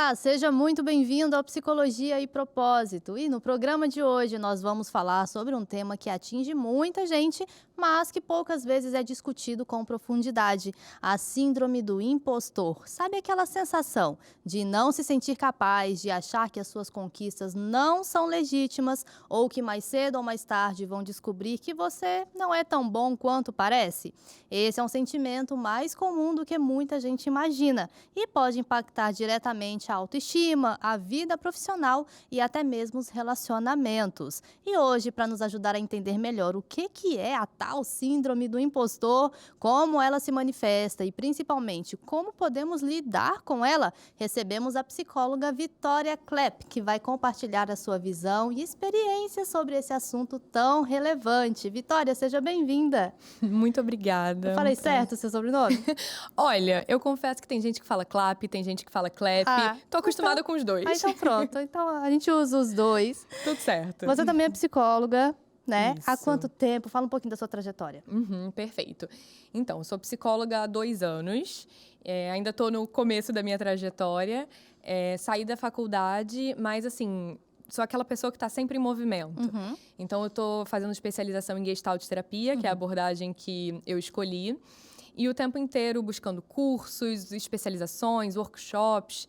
Olá, seja muito bem-vindo ao Psicologia e Propósito. E no programa de hoje nós vamos falar sobre um tema que atinge muita gente, mas que poucas vezes é discutido com profundidade: a síndrome do impostor. Sabe aquela sensação de não se sentir capaz, de achar que as suas conquistas não são legítimas ou que mais cedo ou mais tarde vão descobrir que você não é tão bom quanto parece? Esse é um sentimento mais comum do que muita gente imagina e pode impactar diretamente a autoestima, a vida profissional e até mesmo os relacionamentos. E hoje, para nos ajudar a entender melhor o que é a tal síndrome do impostor, como ela se manifesta e principalmente como podemos lidar com ela, recebemos a psicóloga Vitória Klepp, que vai compartilhar a sua visão e experiência sobre esse assunto tão relevante. Vitória, seja bem-vinda. Muito obrigada. Eu falei certo o seu sobrenome? Olha, eu confesso que tem gente que fala clap, tem gente que fala clap. Tô acostumada com os dois. Então pronto. Então a gente usa os dois. Tudo certo. Você também é psicóloga, né? Isso. Há quanto tempo? Fala um pouquinho da sua trajetória. Perfeito. Então, sou psicóloga há 2 anos. Ainda tô no começo da minha trajetória. Saí da faculdade, mas assim, sou aquela pessoa que está sempre em movimento. Então, eu tô fazendo especialização em Gestalt terapia, que é a abordagem que eu escolhi. E o tempo inteiro buscando cursos, especializações, workshops,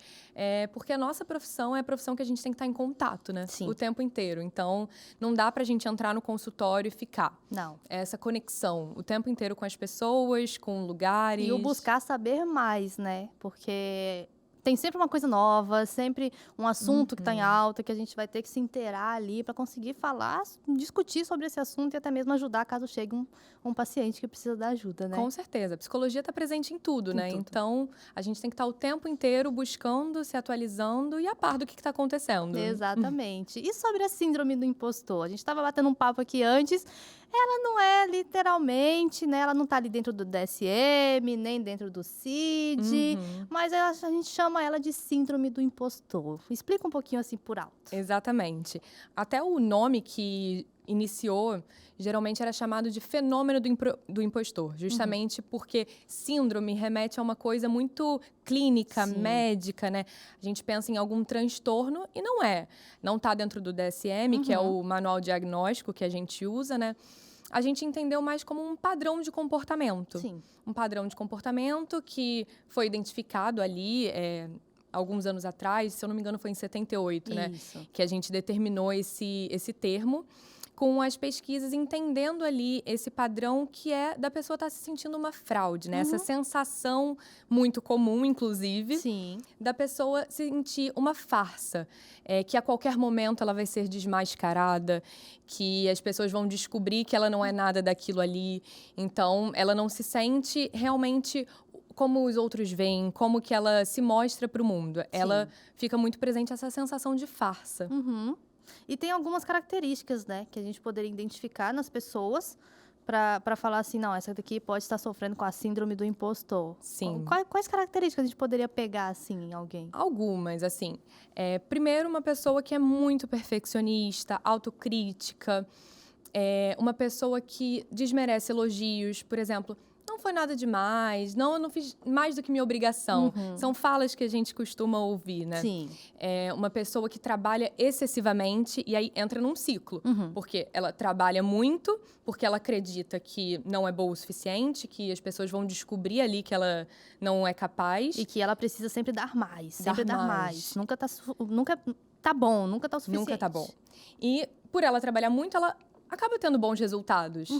porque a nossa profissão é a profissão que a gente tem que estar em contato, né? Sim. O tempo inteiro. Então, não dá pra gente entrar no consultório e ficar. Não. Essa conexão o tempo inteiro com as pessoas, com lugares. E o buscar saber mais, né? Porque tem sempre uma coisa nova, sempre um assunto que está em alta, que a gente vai ter que se inteirar ali para conseguir falar, discutir sobre esse assunto e até mesmo ajudar caso chegue um paciente que precisa da ajuda, né? Com certeza. A psicologia está presente em tudo, né? tudo. Então, a gente tem que estar o tempo inteiro buscando, se atualizando e a par do que está acontecendo. Exatamente. E sobre a síndrome do impostor? A gente estava batendo um papo aqui antes. Ela não é literalmente, né? Ela não está ali dentro do DSM, nem dentro do CID, mas a gente chama ela de síndrome do impostor. Explica um pouquinho assim por alto. Exatamente. Até o nome que iniciou, geralmente era chamado de fenômeno do impostor, justamente porque síndrome remete a uma coisa muito clínica, Sim. médica, né? A gente pensa em algum transtorno e não é. Não está dentro do DSM, que é o manual diagnóstico que a gente usa, né? A gente entendeu mais como um padrão de comportamento. Sim. Um padrão de comportamento que foi identificado ali, alguns anos atrás, se eu não me engano foi em 78, né? Isso. Que a gente determinou esse termo com as pesquisas, entendendo ali esse padrão que é da pessoa estar se sentindo uma fraude, né? Essa sensação muito comum, inclusive, Sim. da pessoa sentir uma farsa, que a qualquer momento ela vai ser desmascarada, que as pessoas vão descobrir que ela não é nada daquilo ali, então ela não se sente realmente como os outros veem, como que ela se mostra para o mundo. Ela fica muito presente essa sensação de farsa. E tem algumas características, né, que a gente poderia identificar nas pessoas para falar assim, não, essa daqui pode estar sofrendo com a síndrome do impostor. Sim. Quais características a gente poderia pegar, assim, em alguém? Algumas, assim. Primeiro, uma pessoa que é muito perfeccionista, autocrítica, uma pessoa que desmerece elogios, por exemplo. Não foi nada demais, não, eu não fiz mais do que minha obrigação. São falas que a gente costuma ouvir, né? Sim. Uma pessoa que trabalha excessivamente e aí entra num ciclo. Porque ela trabalha muito, porque ela acredita que não é boa o suficiente, que as pessoas vão descobrir ali que ela não é capaz. E que ela precisa sempre dar mais, sempre Dar dar mais. mais. Nunca tá bom, nunca tá o suficiente. Nunca tá bom. E por ela trabalhar muito, ela acaba tendo bons resultados,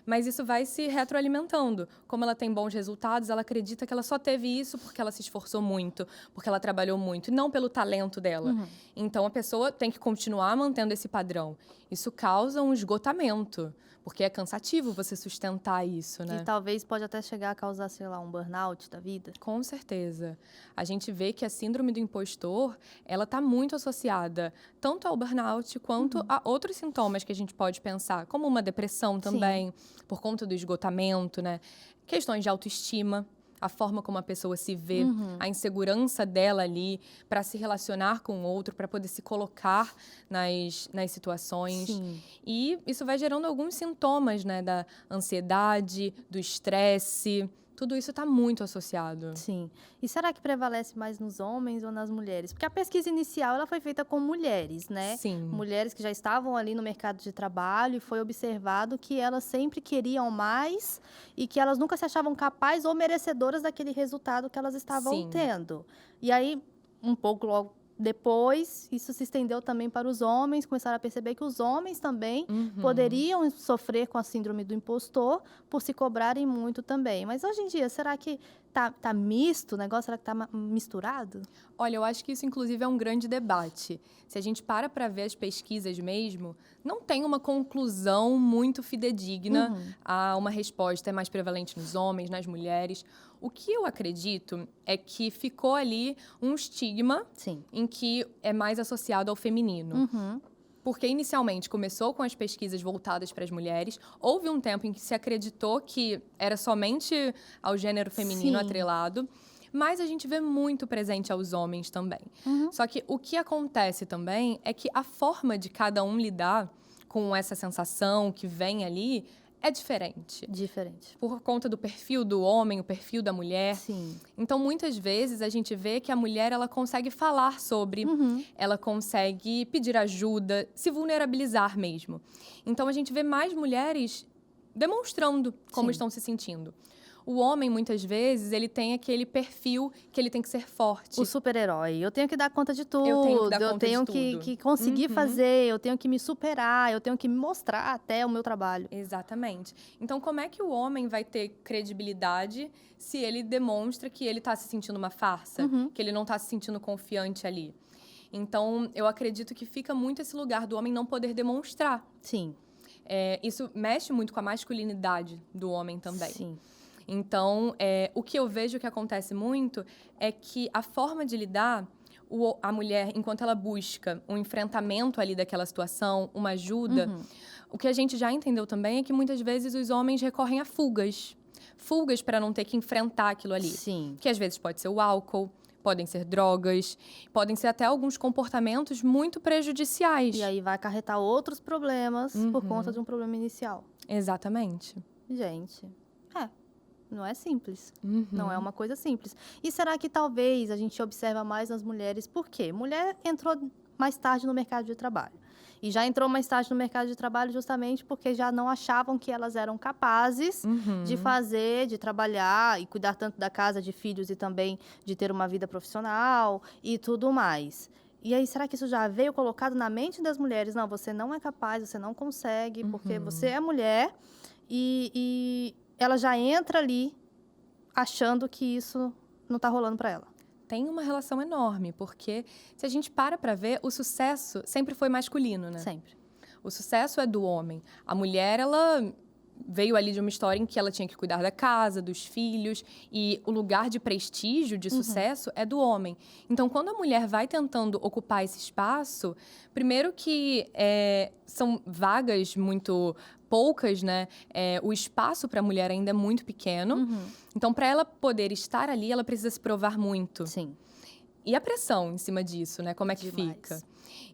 mas isso vai se retroalimentando. Como ela tem bons resultados, ela acredita que ela só teve isso porque ela se esforçou muito, porque ela trabalhou muito, e não pelo talento dela. Então, a pessoa tem que continuar mantendo esse padrão. Isso causa um esgotamento, porque é cansativo você sustentar isso, né? E talvez pode até chegar a causar, sei lá, um burnout da vida. Com certeza. A gente vê que a síndrome do impostor, ela está muito associada tanto ao burnout quanto a outros sintomas que a gente pode pensar, como uma depressão também, por conta do esgotamento, né? Questões de autoestima, a forma como a pessoa se vê, a insegurança dela ali para se relacionar com o outro, para poder se colocar nas situações. Sim. E isso vai gerando alguns sintomas, né? Da ansiedade, do estresse, Tudo isso está muito associado. Sim. E será que prevalece mais nos homens ou nas mulheres? Porque a pesquisa inicial ela foi feita com mulheres, né? Sim. Mulheres que já estavam ali no mercado de trabalho e foi observado que elas sempre queriam mais e que elas nunca se achavam capazes ou merecedoras daquele resultado que elas estavam Sim. tendo. E aí, um pouco logo depois, isso se estendeu também para os homens, começaram a perceber que os homens também poderiam sofrer com a síndrome do impostor por se cobrarem muito também. Mas hoje em dia, será que tá misto o negócio? Será que tá misturado? Olha, eu acho que isso, inclusive, é um grande debate. Se a gente para ver as pesquisas mesmo, não tem uma conclusão muito fidedigna a uma resposta é mais prevalente nos homens, nas mulheres. O que eu acredito é que ficou ali um estigma Sim. em que é mais associado ao feminino. Porque inicialmente começou com as pesquisas voltadas para as mulheres, houve um tempo em que se acreditou que era somente ao gênero feminino Sim. atrelado, mas a gente vê muito presente aos homens também. Só que o que acontece também é que a forma de cada um lidar com essa sensação que vem ali é diferente. Diferente. Por conta do perfil do homem, o perfil da mulher. Sim. Então, muitas vezes, a gente vê que a mulher, ela consegue falar sobre, ela consegue pedir ajuda, se vulnerabilizar mesmo. Então, a gente vê mais mulheres demonstrando como Sim. estão se sentindo. O homem, muitas vezes, ele tem aquele perfil que ele tem que ser forte. O super-herói. Eu tenho que dar conta de tudo. Eu tenho que dar eu conta tenho de tudo. que conseguir fazer, eu tenho que me superar, eu tenho que me mostrar até o meu trabalho. Exatamente. Então, como é que o homem vai ter credibilidade se ele demonstra que ele está se sentindo uma farsa, que ele não está se sentindo confiante ali? Então, eu acredito que fica muito esse lugar do homem não poder demonstrar. Sim. Isso mexe muito com a masculinidade do homem também. Sim. Então, o que eu vejo que acontece muito é que a forma de lidar, a mulher, enquanto ela busca um enfrentamento ali daquela situação, uma ajuda, o que a gente já entendeu também é que muitas vezes os homens recorrem a fugas. Fugas para não ter que enfrentar aquilo ali. Sim. Que às vezes pode ser o álcool, podem ser drogas, podem ser até alguns comportamentos muito prejudiciais. E aí vai acarretar outros problemas por conta de um problema inicial. Exatamente. Gente, não é simples. Não é uma coisa simples. E será que talvez a gente observa mais nas mulheres? Por quê? Mulher entrou mais tarde no mercado de trabalho. E já entrou mais tarde no mercado de trabalho justamente porque já não achavam que elas eram capazes de fazer, de trabalhar e cuidar tanto da casa, de filhos e também de ter uma vida profissional e tudo mais. E aí, será que isso já veio colocado na mente das mulheres? Não, você não é capaz, você não consegue, porque você é mulher e ela já entra ali achando que isso não está rolando para ela. Tem uma relação enorme, porque se a gente para ver, o sucesso sempre foi masculino, né? Sempre. O sucesso é do homem. A mulher, ela veio ali de uma história em que ela tinha que cuidar da casa, dos filhos, e o lugar de prestígio, de sucesso, é do homem. Então, quando a mulher vai tentando ocupar esse espaço, primeiro que são vagas muito poucas, né? O espaço para a mulher ainda é muito pequeno. Então, para ela poder estar ali, ela precisa se provar muito. Sim. E a pressão em cima disso, né? Como é que Demais. fica?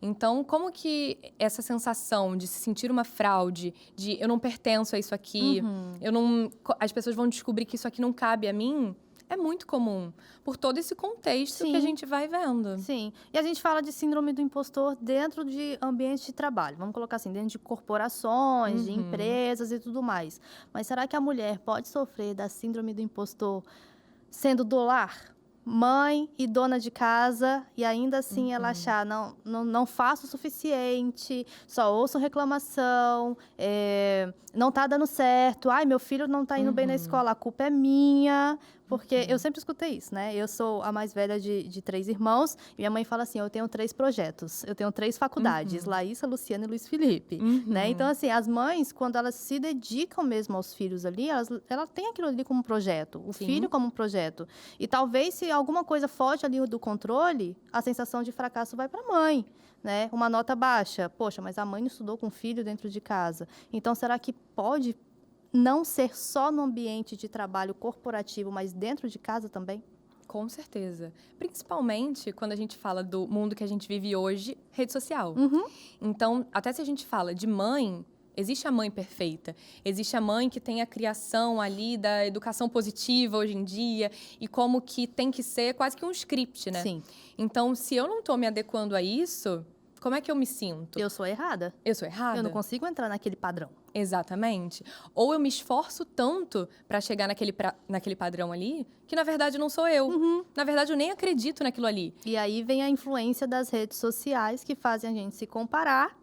Então, como que essa sensação de se sentir uma fraude, de eu não pertenço a isso aqui, as pessoas vão descobrir que isso aqui não cabe a mim, é muito comum, por todo esse contexto que a gente vai vendo. Sim. E a gente fala de síndrome do impostor dentro de ambiente de trabalho. Vamos colocar assim, dentro de corporações, de empresas e tudo mais. Mas será que a mulher pode sofrer da síndrome do impostor sendo do lar? Mãe e dona de casa, e ainda assim ela achar, não faço o suficiente, só ouço reclamação, não tá dando certo, ai, meu filho não tá indo bem na escola, a culpa é minha, porque eu sempre escutei isso, né? Eu sou a mais velha de 3 irmãos, e minha mãe fala assim, eu tenho 3 projetos, eu tenho 3 faculdades, Laísa, Luciana e Luiz Felipe, né? Então, assim, as mães, quando elas se dedicam mesmo aos filhos ali, elas têm aquilo ali como um projeto, o filho como um projeto. E talvez, se alguma coisa foge ali do controle, a sensação de fracasso vai para a mãe, né? Uma nota baixa, poxa, mas a mãe não estudou com o filho dentro de casa. Então, será que pode não ser só no ambiente de trabalho corporativo, mas dentro de casa também? Com certeza. Principalmente quando a gente fala do mundo que a gente vive hoje, rede social. Então, até se a gente fala de mãe, Existe a mãe perfeita, existe a mãe que tem a criação ali da educação positiva hoje em dia e como que tem que ser quase que um script, né? Sim. Então, se eu não tô me adequando a isso, como é que eu me sinto? Eu sou errada. Eu sou errada? Eu não consigo entrar naquele padrão. Exatamente. Ou eu me esforço tanto para chegar naquele padrão ali, que na verdade não sou eu. Na verdade, eu nem acredito naquilo ali. E aí vem a influência das redes sociais que fazem a gente se comparar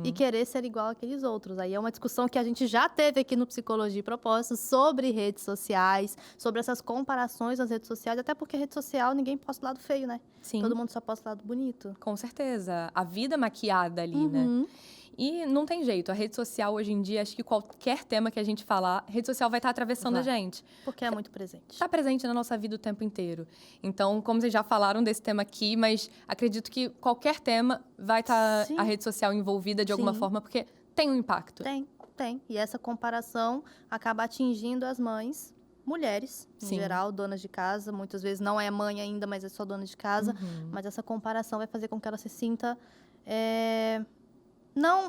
e querer ser igual àqueles outros. Aí é uma discussão que a gente já teve aqui no Psicologia e Propósito sobre redes sociais, sobre essas comparações nas redes sociais, até porque rede social ninguém posta o lado feio, né? Sim. Todo mundo só posta o lado bonito. Com certeza. A vida maquiada ali, né? E não tem jeito. A rede social, hoje em dia, acho que qualquer tema que a gente falar, a rede social vai estar atravessando a gente. Porque é muito presente. Está presente na nossa vida o tempo inteiro. Então, como vocês já falaram desse tema aqui, mas acredito que qualquer tema vai estar a rede social envolvida de alguma forma, porque tem um impacto. Tem. E essa comparação acaba atingindo as mães, mulheres, em geral, donas de casa. Muitas vezes não é mãe ainda, mas é só dona de casa. Mas essa comparação vai fazer com que ela se sinta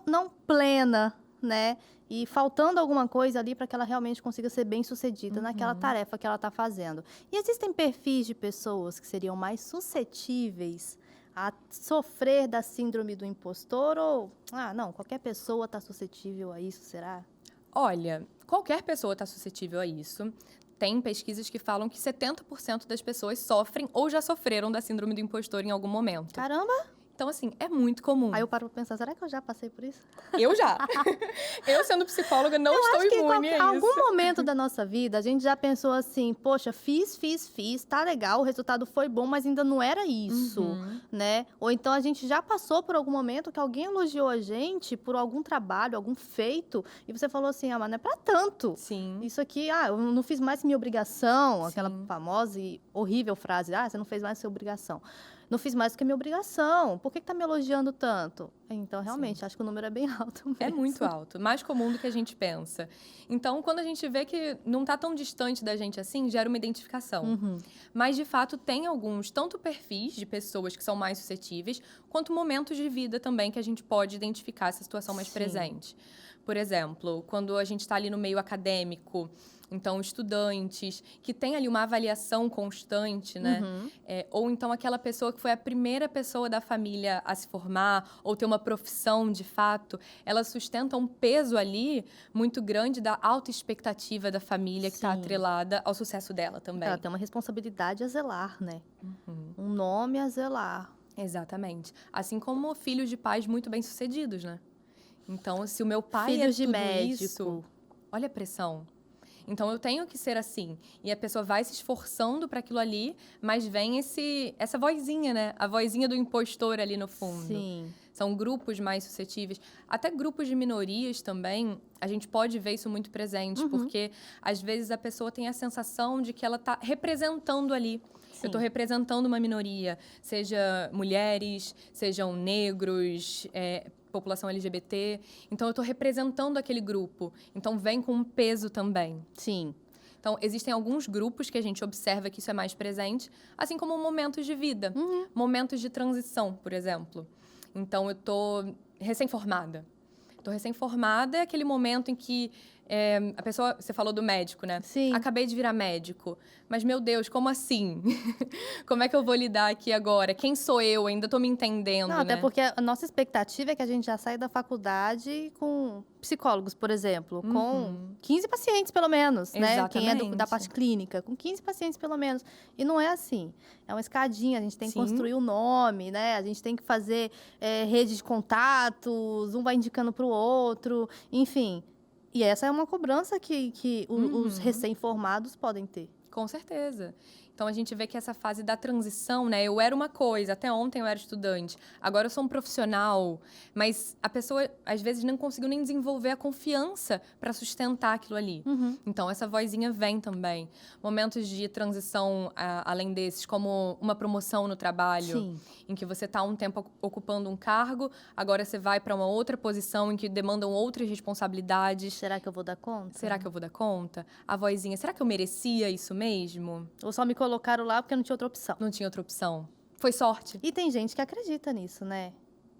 não plena, né? E faltando alguma coisa ali para que ela realmente consiga ser bem-sucedida naquela tarefa que ela está fazendo. E existem perfis de pessoas que seriam mais suscetíveis a sofrer da síndrome do impostor ou, não, qualquer pessoa está suscetível a isso, será? Olha, qualquer pessoa está suscetível a isso. Tem pesquisas que falam que 70% das pessoas sofrem ou já sofreram da síndrome do impostor em algum momento. Caramba! Então, assim, é muito comum. Aí eu paro pra pensar, será que eu já passei por isso? Eu já. Eu, sendo psicóloga, não estou imune a isso. Em algum momento da nossa vida, a gente já pensou assim, poxa, fiz, tá legal, o resultado foi bom, mas ainda não era isso, né? Ou então a gente já passou por algum momento que alguém elogiou a gente por algum trabalho, algum feito, e você falou assim, mas não é pra tanto. Sim. Isso aqui, eu não fiz mais que minha obrigação, aquela famosa e horrível frase, você não fez mais que sua obrigação. Não fiz mais do que a minha obrigação. Por que tá me elogiando tanto? Então, realmente, acho que o número é bem alto mesmo. É muito alto. Mais comum do que a gente pensa. Então, quando a gente vê que não tá tão distante da gente assim, gera uma identificação. Mas, de fato, tem alguns, tanto perfis de pessoas que são mais suscetíveis, quanto momentos de vida também que a gente pode identificar essa situação mais presente. Por exemplo, quando a gente está ali no meio acadêmico, então, estudantes que têm ali uma avaliação constante, né? Ou então aquela pessoa que foi a primeira pessoa da família a se formar ou ter uma profissão de fato, ela sustenta um peso ali muito grande da autoexpectativa da família que está atrelada ao sucesso dela também. Ela tem uma responsabilidade a zelar, né? Um nome a zelar. Exatamente. Assim como filhos de pais muito bem-sucedidos, né? Então, se o meu pai Filhos é de tudo médico. isso, olha a pressão. Então, eu tenho que ser assim. E a pessoa vai se esforçando para aquilo ali, mas vem essa vozinha, né? A vozinha do impostor ali no fundo. Sim. São grupos mais suscetíveis. Até grupos de minorias também, a gente pode ver isso muito presente. Porque, às vezes, a pessoa tem a sensação de que ela está representando ali. Eu estou representando uma minoria. Seja mulheres, sejam negros, população LGBT. Então, eu estou representando aquele grupo. Então, vem com um peso também. Sim. Então, existem alguns grupos que a gente observa que isso é mais presente, assim como momentos de vida. Momentos de transição, por exemplo. Então, eu estou recém-formada. Estou recém-formada é aquele momento em que a pessoa... Você falou do médico, né? Sim. Acabei de virar médico. Mas, meu Deus, como assim? Como é que eu vou lidar aqui agora? Quem sou eu? Ainda estou me entendendo, Não, né? até porque a nossa expectativa é que a gente já saia da faculdade com psicólogos, por exemplo, com 15 pacientes, pelo menos, né? Quem é da parte clínica, com 15 pacientes, pelo menos. E não é assim. É uma escadinha, a gente tem que construir o nome, né? A gente tem que fazer rede de contatos, um vai indicando para o outro, enfim. E essa é uma cobrança que os recém-formados podem ter. Com certeza. Então, a gente vê que essa fase da transição, né? Eu era uma coisa, até ontem eu era estudante, agora eu sou um profissional, mas a pessoa, às vezes, não conseguiu nem desenvolver a confiança para sustentar aquilo ali. Então, essa vozinha vem também. Momentos de transição, além desses, como uma promoção no trabalho, em que você está um tempo ocupando um cargo, agora você vai para uma outra posição em que demandam outras responsabilidades. Será que eu vou dar conta? Será que eu vou dar conta? A vozinha, será que eu merecia isso mesmo? Ou só me colocaram lá porque não tinha outra opção. Não tinha outra opção. Foi sorte. E tem gente que acredita nisso, né?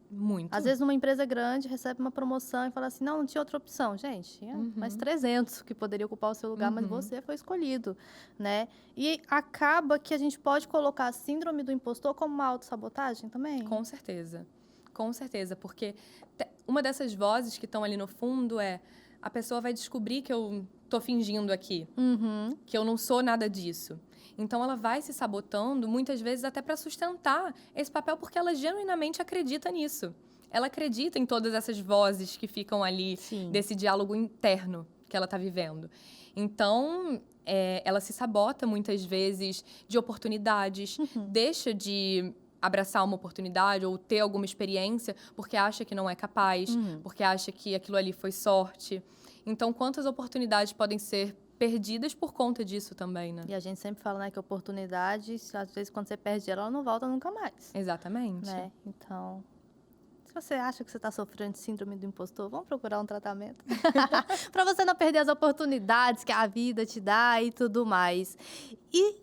Muito. Às vezes, numa empresa grande, recebe uma promoção e fala assim, não tinha outra opção. Gente, tinha mais 300 que poderia ocupar o seu lugar, mas você foi escolhido, né? E acaba que a gente pode colocar a síndrome do impostor como uma autossabotagem também? Com certeza, porque uma dessas vozes que estão ali no fundo a pessoa vai descobrir que eu tô fingindo aqui, que eu não sou nada disso. Então, ela vai se sabotando, muitas vezes até para sustentar esse papel, porque ela genuinamente acredita nisso. Ela acredita em todas essas vozes que ficam ali, desse diálogo interno que ela está vivendo. Então, ela se sabota muitas vezes de oportunidades, deixa de abraçar uma oportunidade ou ter alguma experiência porque acha que não é capaz, porque acha que aquilo ali foi sorte. Então, quantas oportunidades podem ser perdidas por conta disso também, né? E a gente sempre fala, né, que oportunidade, às vezes, quando você perde ela não volta nunca mais. Exatamente. Né? Então, se você acha que você está sofrendo de síndrome do impostor, vamos procurar um tratamento. Para você não perder as oportunidades que a vida te dá e tudo mais. E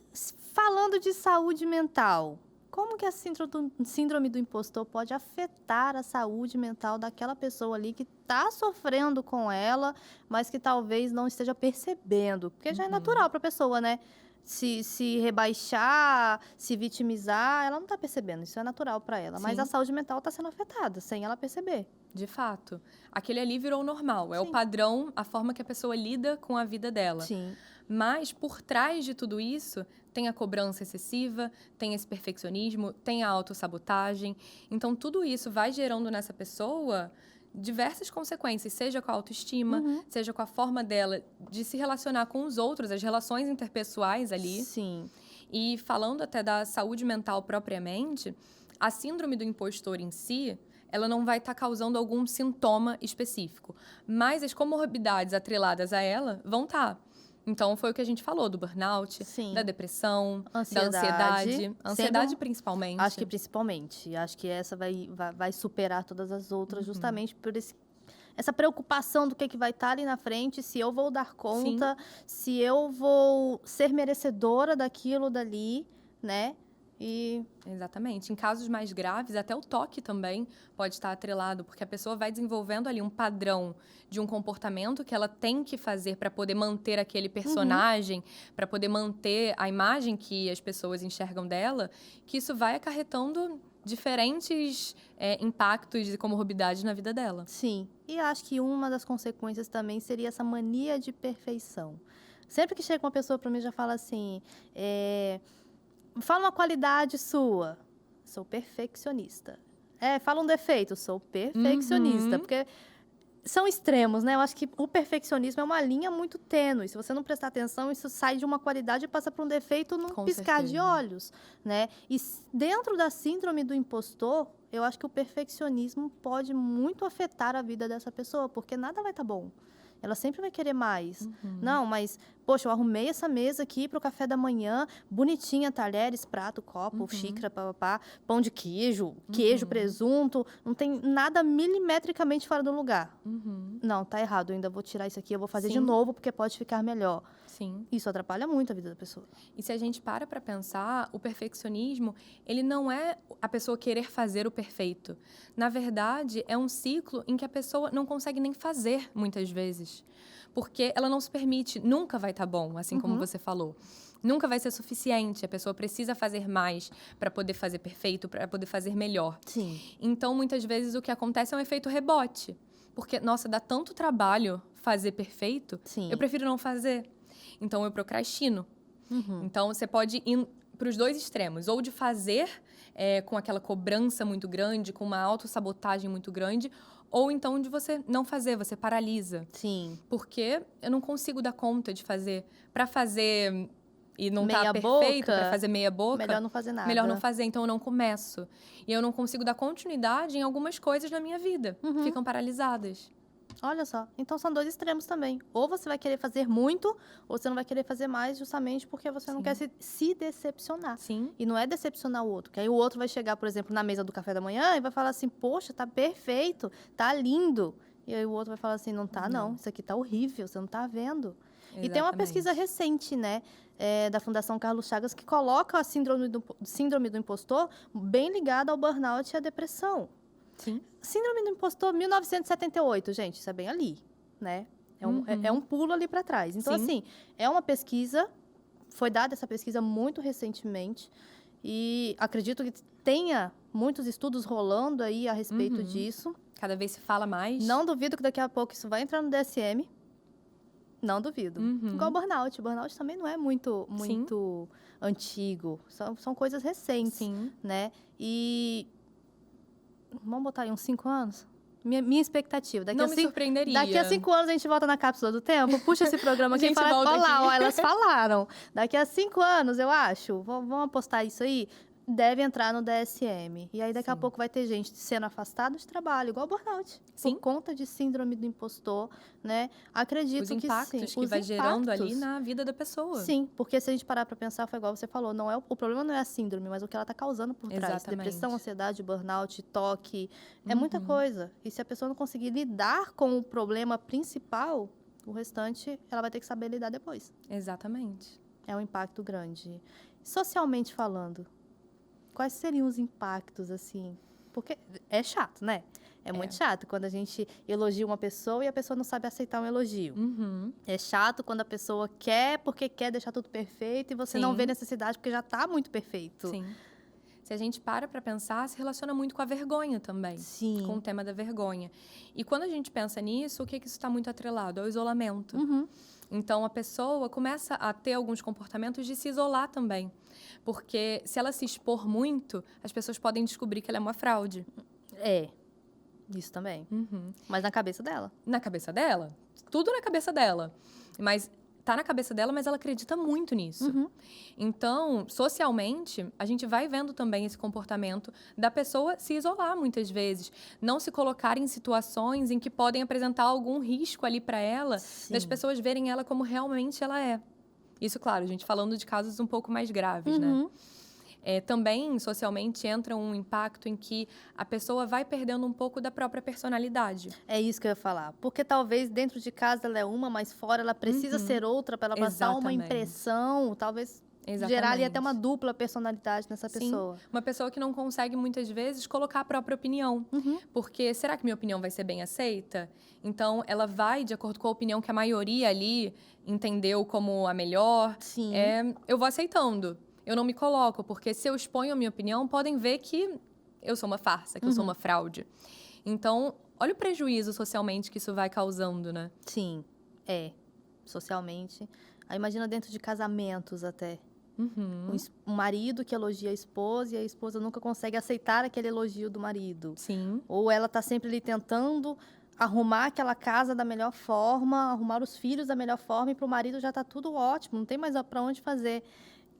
falando de saúde mental, como que a síndrome do impostor pode afetar a saúde mental daquela pessoa ali que está sofrendo com ela, mas que talvez não esteja percebendo? Porque já é natural para a pessoa, né? Se rebaixar, se vitimizar, ela não está percebendo, isso é natural para ela. Mas a saúde mental está sendo afetada, sem ela perceber. De fato. Aquele ali virou normal, é o padrão, a forma que a pessoa lida com a vida dela. Sim. Mas, por trás de tudo isso, tem a cobrança excessiva, tem esse perfeccionismo, tem a autossabotagem. Então, tudo isso vai gerando nessa pessoa diversas consequências, seja com a autoestima, seja com a forma dela de se relacionar com os outros, as relações interpessoais ali. Sim. E falando até da saúde mental propriamente, a síndrome do impostor em si, ela não vai estar causando algum sintoma específico, mas as comorbidades atreladas a ela vão estar. Então, foi o que a gente falou do burnout, da depressão, da ansiedade. Ansiedade principalmente. Acho que principalmente. Acho que essa vai superar todas as outras, justamente por essa preocupação do que vai estar ali na frente, se eu vou dar conta, se eu vou ser merecedora daquilo dali, né? Exatamente. Em casos mais graves, até o toque também pode estar atrelado, porque a pessoa vai desenvolvendo ali um padrão de um comportamento que ela tem que fazer para poder manter aquele personagem, para poder manter a imagem que as pessoas enxergam dela, que isso vai acarretando diferentes impactos e comorbidades na vida dela. Sim. E acho que uma das consequências também seria essa mania de perfeição. Sempre que chega uma pessoa para mim já fala assim... Fala uma qualidade sua. Sou perfeccionista. Fala um defeito. Sou perfeccionista. Porque são extremos, né? Eu acho que o perfeccionismo é uma linha muito tênue. Se você não prestar atenção, isso sai de uma qualidade e passa para um defeito num piscar de olhos, né? E dentro da síndrome do impostor, eu acho que o perfeccionismo pode muito afetar a vida dessa pessoa, porque nada vai estar bom. Ela sempre vai querer mais. Não, mas, poxa, eu arrumei essa mesa aqui para o café da manhã, bonitinha, talheres, prato, copo, xícara, papapá, pão de queijo, queijo, presunto, não tem nada milimetricamente fora do lugar. Não, tá errado, eu ainda vou tirar isso aqui, eu vou fazer de novo, porque pode ficar melhor. Sim. Isso atrapalha muito a vida da pessoa. E se a gente para pensar, o perfeccionismo, ele não é a pessoa querer fazer o perfeito. Na verdade, é um ciclo em que a pessoa não consegue nem fazer, muitas vezes. Porque ela não se permite, nunca vai estar bom, assim como você falou. Nunca vai ser suficiente, a pessoa precisa fazer mais para poder fazer perfeito, para poder fazer melhor. Sim. Então, muitas vezes, o que acontece é um efeito rebote. Porque, nossa, dá tanto trabalho fazer perfeito, eu prefiro não fazer. Então, eu procrastino. Então, você pode ir para os dois extremos. Ou de fazer com aquela cobrança muito grande, com uma autossabotagem muito grande. Ou, então, de você não fazer, você paralisa. Sim. Porque eu não consigo dar conta de fazer. Para fazer e não tá perfeito, para fazer meia boca... Melhor não fazer nada. Melhor não fazer, então eu não começo. E eu não consigo dar continuidade em algumas coisas na minha vida. Ficam paralisadas. Olha só, então são dois extremos também. Ou você vai querer fazer muito, ou você não vai querer fazer mais justamente porque você não quer se decepcionar. Sim. E não é decepcionar o outro, que aí o outro vai chegar, por exemplo, na mesa do café da manhã e vai falar assim, poxa, tá perfeito, tá lindo. E aí o outro vai falar assim, não tá não, isso aqui tá horrível, você não tá vendo. Exatamente. E tem uma pesquisa recente, né, da Fundação Carlos Chagas, que coloca a síndrome do impostor bem ligada ao burnout e à depressão. Sim. Síndrome do impostor 1978, gente, isso é bem ali, né? É um pulo ali para trás. Então, Sim. assim, é uma pesquisa, foi dada essa pesquisa muito recentemente, e acredito que tenha muitos estudos rolando aí a respeito disso. Cada vez se fala mais. Não duvido que daqui a pouco isso vai entrar no DSM. Não duvido. Igual burnout. Burnout também não é muito antigo. São coisas recentes, Sim. né? E vamos botar aí uns 5 anos? Minha expectativa. Não me surpreenderia. Daqui a 5 anos a gente volta na cápsula do tempo, puxa esse programa aqui e fala, volta ó lá, aqui. ó, elas falaram. Daqui a 5 anos, eu acho, vamos apostar isso aí, deve entrar no DSM. E aí daqui a pouco vai ter gente sendo afastada de trabalho, igual burnout. Sim. Por conta de síndrome do impostor, né? Acredito Os que sim. impactos que vai gerando ali na vida da pessoa. Sim, porque se a gente parar para pensar, foi igual você falou, não é o problema não é a síndrome, mas o que ela está causando por trás. Exatamente. Depressão, ansiedade, burnout, toque, é muita coisa. E se a pessoa não conseguir lidar com o problema principal, o restante ela vai ter que saber lidar depois. Exatamente. É um impacto grande. Socialmente falando, quais seriam os impactos, assim? Porque é chato, né? É muito chato quando a gente elogia uma pessoa e a pessoa não sabe aceitar um elogio. É chato quando a pessoa quer porque quer deixar tudo perfeito e você não vê necessidade porque já está muito perfeito. Sim. Se a gente para pensar, se relaciona muito com a vergonha também. Sim. Com o tema da vergonha. E quando a gente pensa nisso, o que isso está muito atrelado? Ao isolamento. Então, a pessoa começa a ter alguns comportamentos de se isolar também. Porque se ela se expor muito, as pessoas podem descobrir que ela é uma fraude. É, isso também. Mas na cabeça dela. Na cabeça dela? Tudo na cabeça dela. Mas tá na cabeça dela, mas ela acredita muito nisso. Então, socialmente, a gente vai vendo também esse comportamento da pessoa se isolar muitas vezes. Não se colocar em situações em que podem apresentar algum risco ali para ela, das pessoas verem ela como realmente ela é. Isso, claro, a gente falando de casos um pouco mais graves, né? Também, socialmente, entra um impacto em que a pessoa vai perdendo um pouco da própria personalidade. É isso que eu ia falar. Porque talvez dentro de casa ela é uma, mas fora ela precisa ser outra para ela passar uma impressão, talvez gerar ali até uma dupla personalidade nessa pessoa. Uma pessoa que não consegue, muitas vezes, colocar a própria opinião. Porque, será que minha opinião vai ser bem aceita? Então, ela vai de acordo com a opinião que a maioria ali entendeu como a melhor. Eu vou aceitando. Eu não me coloco, porque se eu exponho a minha opinião, podem ver que eu sou uma farsa, que eu sou uma fraude. Então, olha o prejuízo socialmente que isso vai causando, né? Sim, socialmente. Aí imagina dentro de casamentos até. Um marido que elogia a esposa e a esposa nunca consegue aceitar aquele elogio do marido. Sim. Ou ela tá sempre ali tentando arrumar aquela casa da melhor forma, arrumar os filhos da melhor forma e pro marido já tá tudo ótimo, não tem mais para onde fazer.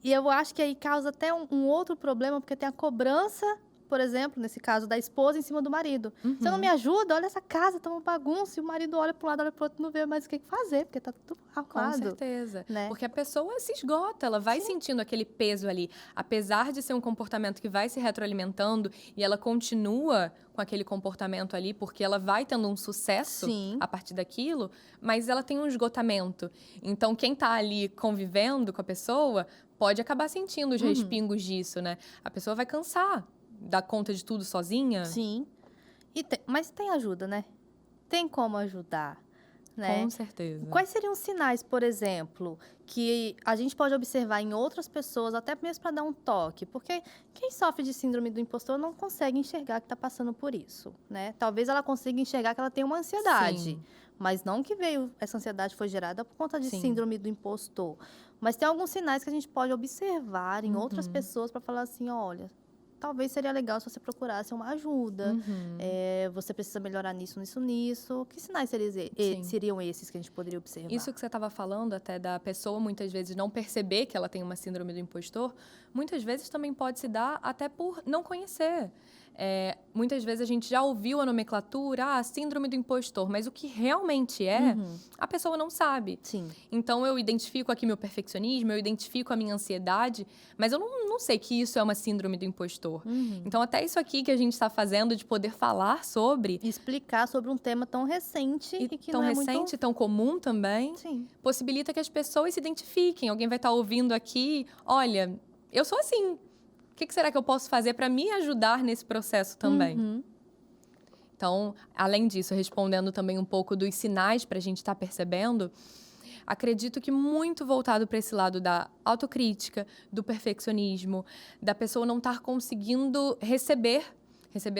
E eu acho que aí causa até um outro problema, porque tem a cobrança, por exemplo, nesse caso, da esposa em cima do marido. Você não me ajuda? Olha essa casa, tá uma bagunça. E o marido olha para um lado, olha para o outro, não vê mais o que fazer, porque tá tudo arrumado. Com certeza. Né? Porque a pessoa se esgota, ela vai sentindo aquele peso ali. Apesar de ser um comportamento que vai se retroalimentando e ela continua com aquele comportamento ali, porque ela vai tendo um sucesso a partir daquilo, mas ela tem um esgotamento. Então, quem tá ali convivendo com a pessoa pode acabar sentindo os respingos disso, né? A pessoa vai cansar, dar conta de tudo sozinha. Sim. Mas tem ajuda, né? Tem como ajudar, né? Com certeza. Quais seriam os sinais, por exemplo, que a gente pode observar em outras pessoas, até mesmo para dar um toque? Porque quem sofre de síndrome do impostor não consegue enxergar que está passando por isso, né? Talvez ela consiga enxergar que ela tem uma ansiedade, mas não que essa ansiedade foi gerada por conta de síndrome do impostor. Mas tem alguns sinais que a gente pode observar em outras pessoas para falar assim, olha, talvez seria legal se você procurasse uma ajuda. Você precisa melhorar nisso. Que sinais seriam esses que a gente poderia observar? Isso que você estava falando até da pessoa muitas vezes não perceber que ela tem uma síndrome do impostor, muitas vezes também pode se dar até por não conhecer. Muitas vezes a gente já ouviu a nomenclatura, síndrome do impostor, mas o que realmente a pessoa não sabe. Sim. Então, eu identifico aqui meu perfeccionismo, eu identifico a minha ansiedade, mas eu não sei que isso é uma síndrome do impostor. Então, até isso aqui que a gente está fazendo, de poder falar sobre... Explicar sobre um tema tão recente e que tão não é recente, muito... tão comum também, possibilita que as pessoas se identifiquem. Alguém vai estar ouvindo aqui, olha, eu sou assim. O que será que eu posso fazer para me ajudar nesse processo também? Então, além disso, respondendo também um pouco dos sinais para a gente estar percebendo, acredito que muito voltado para esse lado da autocrítica, do perfeccionismo, da pessoa não estar conseguindo receber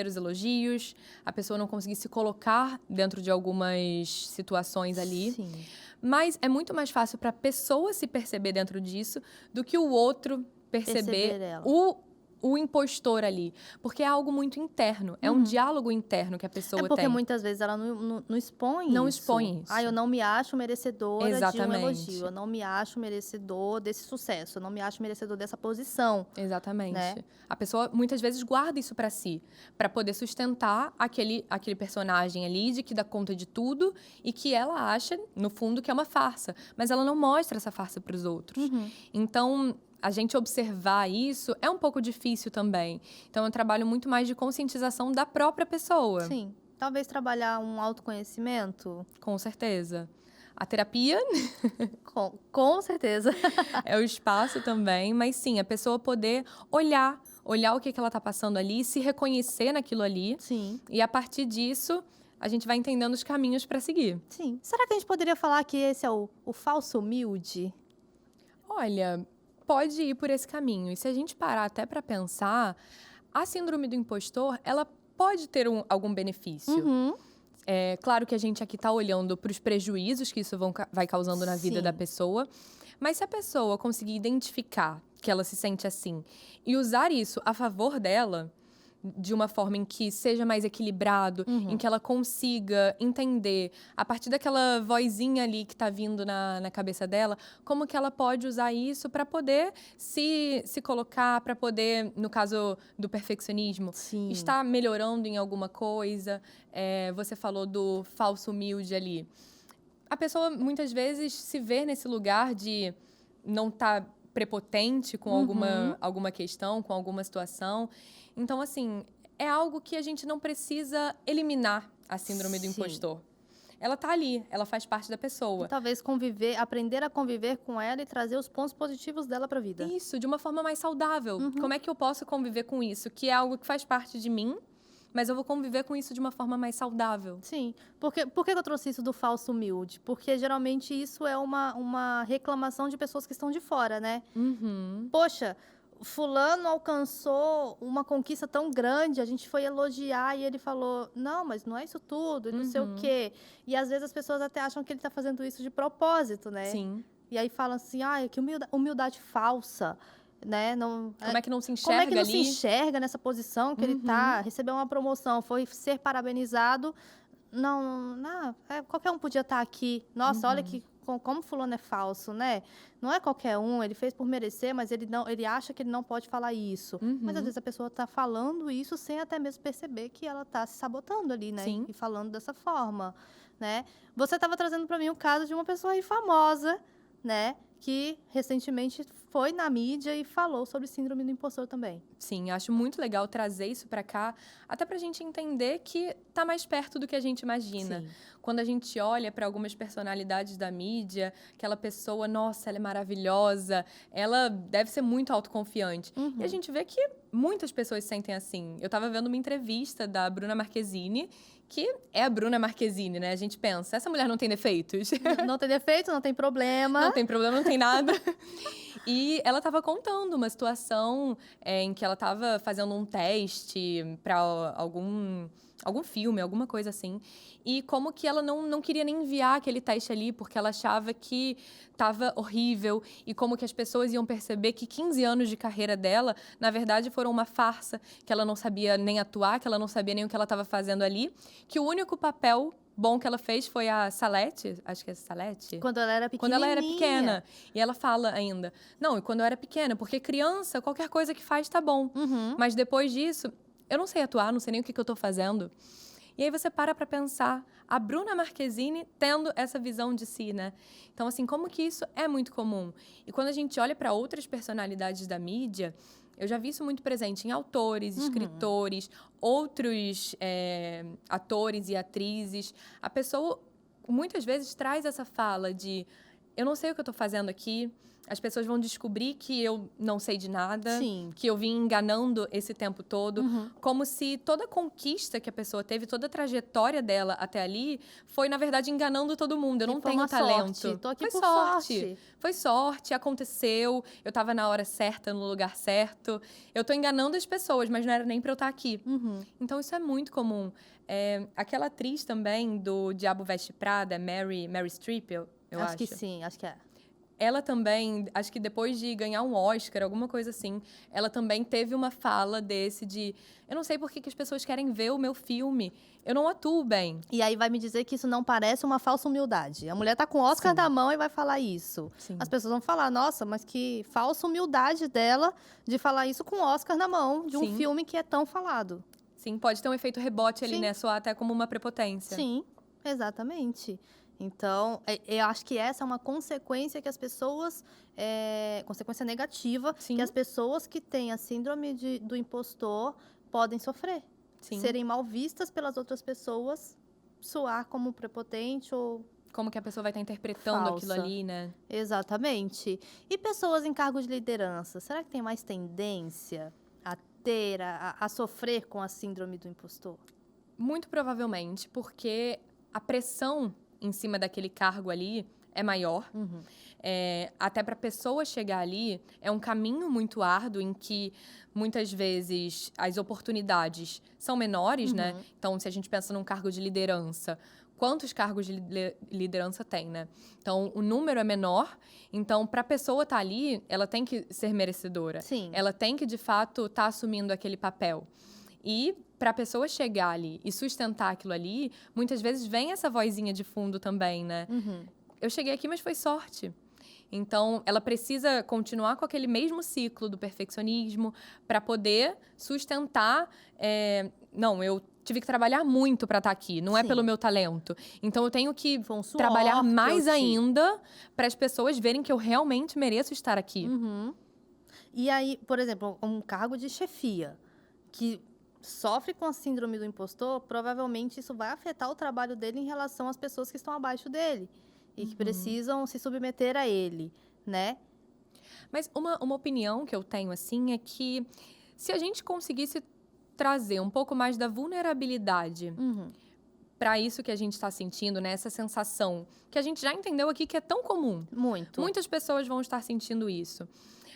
os elogios, a pessoa não conseguir se colocar dentro de algumas situações ali. Sim. Mas é muito mais fácil para a pessoa se perceber dentro disso do que o outro perceber Ela. o impostor ali. Porque é algo muito interno, é um diálogo interno que a pessoa É porque tem. muitas vezes ela não expõe Não isso. expõe isso. Ah, eu não me acho merecedora de um Exatamente. elogio. Eu não me acho merecedor desse sucesso. Eu não me acho merecedor dessa posição. Exatamente. Né? A pessoa muitas vezes guarda isso pra si, pra poder sustentar aquele personagem ali de que dá conta de tudo e que ela acha, no fundo, que é uma farsa. Mas ela não mostra essa farsa pros outros. Então, a gente observar isso é um pouco difícil também. Então, é um trabalho muito mais de conscientização da própria pessoa. Sim. Talvez trabalhar um autoconhecimento. Com certeza. A terapia Com certeza. é o espaço também, mas sim, a pessoa poder olhar o que ela está passando ali, se reconhecer naquilo ali. Sim. E a partir disso, a gente vai entendendo os caminhos para seguir. Sim. Será que a gente poderia falar que esse é o falso humilde? Olha, pode ir por esse caminho. E se a gente parar até para pensar, a síndrome do impostor, ela pode ter algum benefício. É claro que a gente aqui está olhando para os prejuízos que isso vai causando na vida Sim. da pessoa, mas se a pessoa conseguir identificar que ela se sente assim e usar isso a favor dela, de uma forma em que seja mais equilibrado, em que ela consiga entender, a partir daquela vozinha ali que está vindo na cabeça dela, como que ela pode usar isso para poder se colocar, para poder, no caso do perfeccionismo, Sim. estar melhorando em alguma coisa. Você falou do falso humilde ali. A pessoa, muitas vezes, se vê nesse lugar de não estar prepotente com alguma questão, com alguma situação. Então, assim, é algo que a gente não precisa eliminar a síndrome do impostor. Ela tá ali, ela faz parte da pessoa. E talvez aprender a conviver com ela e trazer os pontos positivos dela para a vida. Isso, de uma forma mais saudável. Como é que eu posso conviver com isso? Que é algo que faz parte de mim, mas eu vou conviver com isso de uma forma mais saudável. Sim. Por que eu trouxe isso do falso humilde? Porque geralmente isso é uma reclamação de pessoas que estão de fora, né? Poxa, fulano alcançou uma conquista tão grande, a gente foi elogiar e ele falou, não, mas não é isso tudo, e não sei o quê. E às vezes as pessoas até acham que ele está fazendo isso de propósito, né? Sim. E aí falam assim, que humildade falsa. Né? Como é que não se enxerga como é que não ali? se enxerga nessa posição que ele tá? Recebeu uma promoção, foi ser parabenizado. Qualquer um podia estar aqui. Nossa, olha como fulano é falso, né? Não é qualquer um, ele fez por merecer, mas ele acha que ele não pode falar isso. Mas às vezes a pessoa está falando isso sem até mesmo perceber que ela está se sabotando ali, né? Sim. E falando dessa forma, né? Você estava trazendo para mim o caso de uma pessoa aí famosa, né? Que recentemente foi na mídia e falou sobre síndrome do impostor também. Sim, acho muito legal trazer isso para cá, até para a gente entender que tá mais perto do que a gente imagina. Sim. Quando a gente olha para algumas personalidades da mídia, aquela pessoa, nossa, ela é maravilhosa, ela deve ser muito autoconfiante. E a gente vê que muitas pessoas se sentem assim. Eu estava vendo uma entrevista da Bruna Marquezine, que é a Bruna Marquezine, né? A gente pensa, essa mulher não tem defeitos. Não tem defeito, não tem problema. Não tem problema, não tem nada. E ela estava contando uma situação em que ela estava fazendo um teste para algum filme, alguma coisa assim. E como que ela não queria nem enviar aquele teste ali, porque ela achava que estava horrível. E como que as pessoas iam perceber que 15 anos de carreira dela, na verdade, foram uma farsa, que ela não sabia nem atuar, que ela não sabia nem o que ela estava fazendo ali. Que o único papel bom que ela fez foi a Salete, acho que é Salete. Quando ela era pequenininha. Quando ela era pequena. E ela fala ainda, não, e quando eu era pequena, porque criança, qualquer coisa que faz tá bom. Mas depois disso, eu não sei atuar, não sei nem o que eu tô fazendo. E aí você para pensar, a Bruna Marquezine tendo essa visão de si, né? Então, assim, como que isso é muito comum? E quando a gente olha para outras personalidades da mídia, eu já vi isso muito presente em autores, escritores, outros atores e atrizes. A pessoa, muitas vezes, traz essa fala de eu não sei o que eu tô fazendo aqui. As pessoas vão descobrir que eu não sei de nada, Sim. que eu vim enganando esse tempo todo, Uhum. como se toda conquista que a pessoa teve, toda a trajetória dela até ali, foi, na verdade, enganando todo mundo. Eu E não foi tenho uma talento. sorte. Tô aqui Foi por sorte. Foi sorte, aconteceu, eu tava na hora certa, no lugar certo. Eu tô enganando as pessoas, mas não era nem pra eu estar aqui. Uhum. Então, isso é muito comum. Aquela atriz também do Diabo Veste Prada, Mary Streep, eu acho. Acho que sim, acho que é. Ela também, acho que depois de ganhar um Oscar, alguma coisa assim, ela também teve uma fala desse de... Eu não sei por que as pessoas querem ver o meu filme. Eu não atuo bem. E aí vai me dizer que isso não parece uma falsa humildade. A mulher tá com o Oscar Sim. na mão e vai falar isso. Sim. As pessoas vão falar, nossa, mas que falsa humildade dela de falar isso com o Oscar na mão, de um Sim. filme que é tão falado. Sim, pode ter um efeito rebote ali, Sim. né? Soar até como uma prepotência. Sim, exatamente. Então, eu acho que essa é uma consequência que as pessoas... consequência negativa, Sim. que as pessoas que têm a síndrome do impostor podem sofrer. Sim. Serem mal vistas pelas outras pessoas, soar como prepotente ou... Como que a pessoa vai estar interpretando aquilo falsa. ali, né? Exatamente. E pessoas em cargos de liderança, será que tem mais tendência a ter, a sofrer com a síndrome do impostor? Muito provavelmente, porque a pressão em cima daquele cargo ali é maior. Uhum. Até para a pessoa chegar ali, é um caminho muito árduo em que, muitas vezes, as oportunidades são menores, né? Uhum. Então, se a gente pensa num cargo de liderança, quantos cargos de liderança tem, né? Então, o número é menor. Então, para a pessoa estar ali, ela tem que ser merecedora. Sim. Ela tem que, de fato, estar assumindo aquele papel. E para a pessoa chegar ali e sustentar aquilo ali, muitas vezes vem essa vozinha de fundo também, né? Uhum. Eu cheguei aqui, mas foi sorte. Então, ela precisa continuar com aquele mesmo ciclo do perfeccionismo para poder sustentar. Não, eu tive que trabalhar muito para estar aqui, não é Sim. pelo meu talento. Então, eu tenho que Foi um suor trabalhar que eu mais tive. ainda para as pessoas verem que eu realmente mereço estar aqui. Uhum. E aí, por exemplo, um cargo de chefia que sofre com a síndrome do impostor, provavelmente isso vai afetar o trabalho dele em relação às pessoas que estão abaixo dele e que precisam se submeter a ele, né? Mas uma opinião que eu tenho, assim, é que se a gente conseguisse trazer um pouco mais da vulnerabilidade Uhum. para isso que a gente está sentindo, né? Essa sensação que a gente já entendeu aqui que é tão comum. Muito. Muitas pessoas vão estar sentindo isso.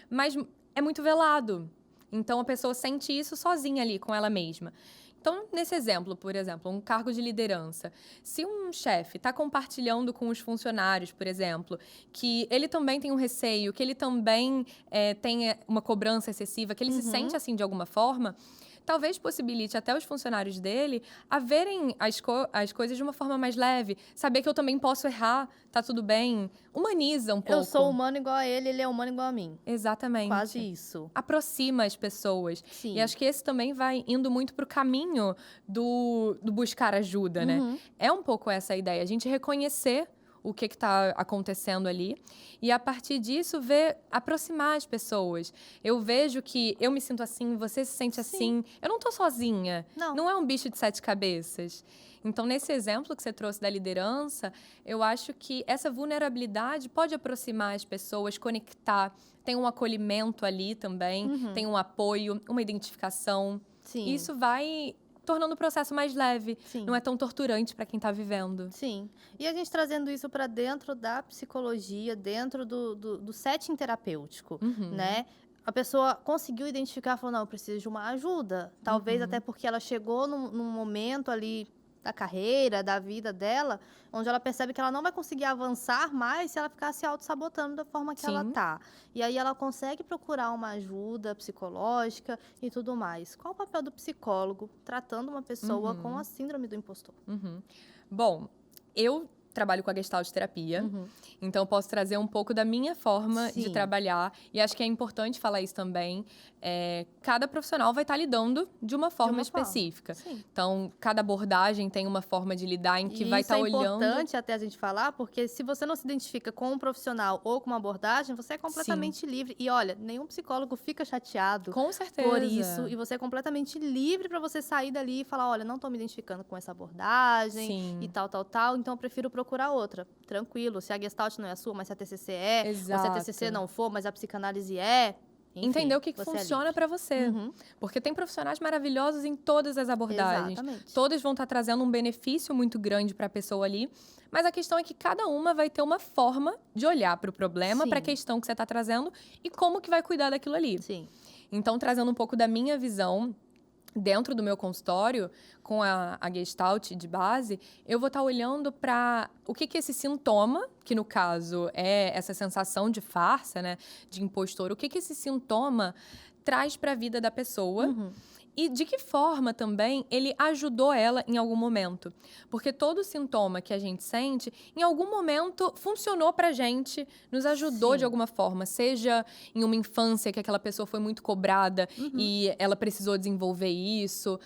Mas é muito velado. Então, a pessoa sente isso sozinha ali, com ela mesma. Então, nesse exemplo, por exemplo, um cargo de liderança. Se um chefe está compartilhando com os funcionários, por exemplo, que ele também tem um receio, que ele também tem uma cobrança excessiva, que ele se sente assim de alguma forma, talvez possibilite até os funcionários dele a verem as coisas de uma forma mais leve. Saber que eu também posso errar, tá tudo bem. Humaniza um pouco. Eu sou humano igual a ele é humano igual a mim. Exatamente. Quase isso. Aproxima as pessoas. Sim. E acho que esse também vai indo muito pro caminho do buscar ajuda, né? É um pouco essa a ideia. A gente reconhecer o que está acontecendo ali e, a partir disso, aproximar as pessoas. Eu vejo que eu me sinto assim, você se sente assim. Eu não tô sozinha. Não. É um bicho de 7 cabeças. Então, nesse exemplo que você trouxe da liderança, eu acho que essa vulnerabilidade pode aproximar as pessoas, conectar. Tem um acolhimento ali também, tem um apoio, uma identificação. Sim. Isso vai tornando o processo mais leve. Sim. Não é tão torturante para quem está vivendo. Sim. E a gente trazendo isso para dentro da psicologia, dentro do setting terapêutico, né? A pessoa conseguiu identificar, falou, não, eu preciso de uma ajuda. Talvez até porque ela chegou num momento ali da carreira, da vida dela, onde ela percebe que ela não vai conseguir avançar mais se ela ficar se auto-sabotando da forma que ela tá. E aí ela consegue procurar uma ajuda psicológica e tudo mais. Qual o papel do psicólogo tratando uma pessoa com a síndrome do impostor? Bom, eu trabalho com a Gestalt terapia, então eu posso trazer um pouco da minha forma de trabalhar. E acho que é importante falar isso também. Cada profissional vai estar lidando de uma forma específica. Então, cada abordagem tem uma forma de lidar em que vai estar olhando. Isso é importante até a gente falar, porque se você não se identifica com um profissional ou com uma abordagem, você é completamente livre. E olha, nenhum psicólogo fica chateado Com certeza. por isso. E você é completamente livre para você sair dali e falar, olha, não estou me identificando com essa abordagem e tal. Então, eu prefiro procurar procurar outra. Tranquilo, se a Gestalt não é a sua, mas se a TCC é, ou se a TCC Exato. não for, mas a psicanálise é, enfim, Entender o que você é funciona livre. para você. Uhum, Porque tem profissionais maravilhosos em todas as abordagens. exatamente. Todas vão estar trazendo um benefício muito grande para a pessoa ali. Mas a questão é que cada uma vai ter uma forma de olhar para o problema, para a Sim. questão que você está trazendo e como que vai cuidar daquilo ali. Sim. Então, trazendo um pouco da minha visão dentro do meu consultório, com a Gestalt de base, eu vou estar olhando para o que esse sintoma, que no caso é essa sensação de farsa, né, de impostor, o que esse sintoma traz para a vida da pessoa. Uhum. E de que forma também ele ajudou ela em algum momento. Porque todo sintoma que a gente sente, em algum momento funcionou pra gente, nos ajudou de Sim. alguma forma. Seja em uma infância que aquela pessoa foi muito cobrada e ela precisou desenvolver isso,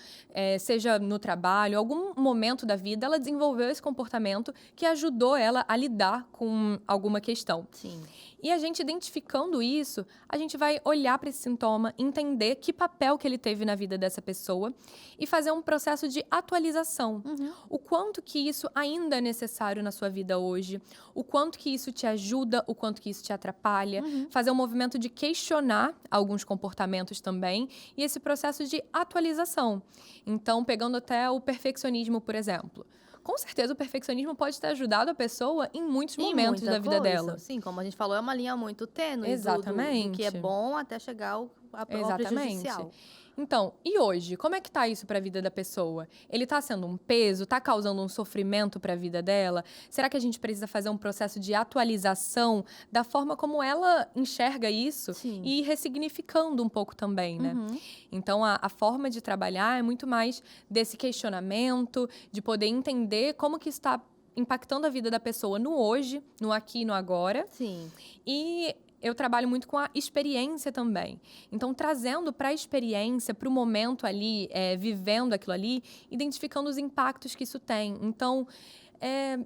seja no trabalho, algum momento da vida ela desenvolveu esse comportamento que ajudou ela a lidar com alguma questão. Sim. E a gente identificando isso, a gente vai olhar para esse sintoma, entender que papel que ele teve na vida dessa pessoa e fazer um processo de atualização. Uhum. O quanto que isso ainda é necessário na sua vida hoje, o quanto que isso te ajuda, o quanto que isso te atrapalha, fazer um movimento de questionar alguns comportamentos também e esse processo de atualização. Então, pegando até o perfeccionismo, por exemplo. Com certeza o perfeccionismo pode ter ajudado a pessoa em muitos Em momentos muita da vida coisa. dela. Sim, como a gente falou, é uma linha muito tênue do que é Exatamente. bom até chegar ao Exatamente. prejudicial. Então, e hoje, como é que tá isso para a vida da pessoa? Ele tá sendo um peso? Tá causando um sofrimento para a vida dela? Será que a gente precisa fazer um processo de atualização da forma como ela enxerga isso Sim. e ir ressignificando um pouco também, né? Uhum. Então, a forma de trabalhar é muito mais desse questionamento, de poder entender como que está impactando a vida da pessoa no hoje, no aqui e no agora. Sim. E eu trabalho muito com a experiência também. Então, trazendo para a experiência, para o momento ali, vivendo aquilo ali, identificando os impactos que isso tem. Então,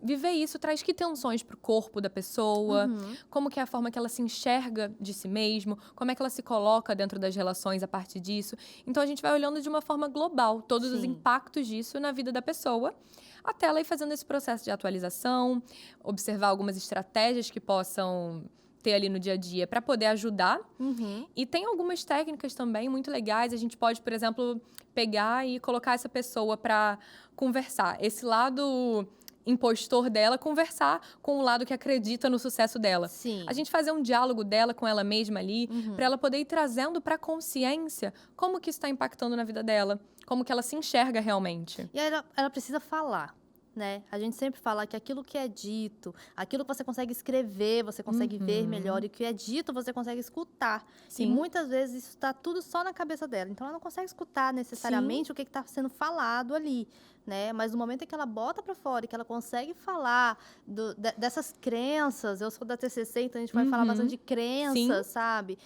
viver isso traz que tensões para o corpo da pessoa, como que é a forma que ela se enxerga de si mesmo, como é que ela se coloca dentro das relações a partir disso. Então, a gente vai olhando de uma forma global todos os Sim. impactos disso na vida da pessoa, até ela ir fazendo esse processo de atualização, observar algumas estratégias que possam ter ali no dia a dia para poder ajudar. Uhum. E tem algumas técnicas também muito legais. A gente pode, por exemplo, pegar e colocar essa pessoa para conversar. Esse lado impostor dela, conversar com o lado que acredita no sucesso dela. Sim. A gente fazer um diálogo dela com ela mesma ali, para ela poder ir trazendo para a consciência como que isso está impactando na vida dela, como que ela se enxerga realmente. E aí ela precisa falar, né? A gente sempre fala que aquilo que é dito, aquilo que você consegue escrever, você consegue ver melhor, e o que é dito você consegue escutar. Sim. E muitas vezes isso está tudo só na cabeça dela. Então ela não consegue escutar necessariamente o que está sendo falado ali, né? Mas no momento em que ela bota para fora e que ela consegue falar dessas crenças, eu sou da TCC, então a gente vai falar bastante de crenças, sabe?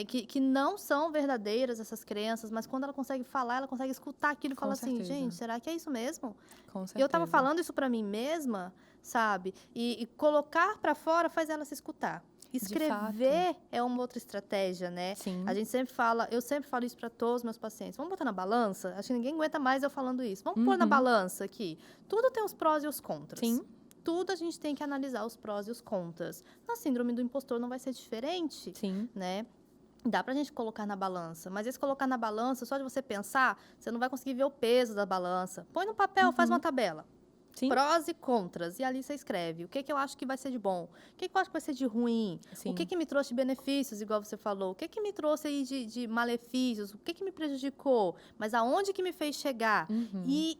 Que não são verdadeiras essas crenças, mas quando ela consegue falar, ela consegue escutar aquilo e Com falar assim, certeza. gente, será que é isso mesmo? Com certeza. E eu tava falando isso pra mim mesma, sabe? E colocar pra fora faz ela se escutar. Escrever é uma outra estratégia, né? Sim. A gente sempre fala, eu sempre falo isso pra todos os meus pacientes. Vamos botar na balança? Acho que ninguém aguenta mais eu falando isso. Vamos pôr na balança aqui. Tudo tem os prós e os contras. Sim. Tudo a gente tem que analisar os prós e os contras. Na síndrome do impostor não vai ser diferente, Sim. né? Dá pra gente colocar na balança, mas esse colocar na balança, só de você pensar, você não vai conseguir ver o peso da balança. Põe no papel, faz uma tabela. Sim. Prós e contras. E ali você escreve o que eu acho que vai ser de bom, o que eu acho que vai ser de ruim, Sim. o que me trouxe de benefícios, igual você falou, o que me trouxe aí de malefícios, o que me prejudicou, mas aonde que me fez chegar. E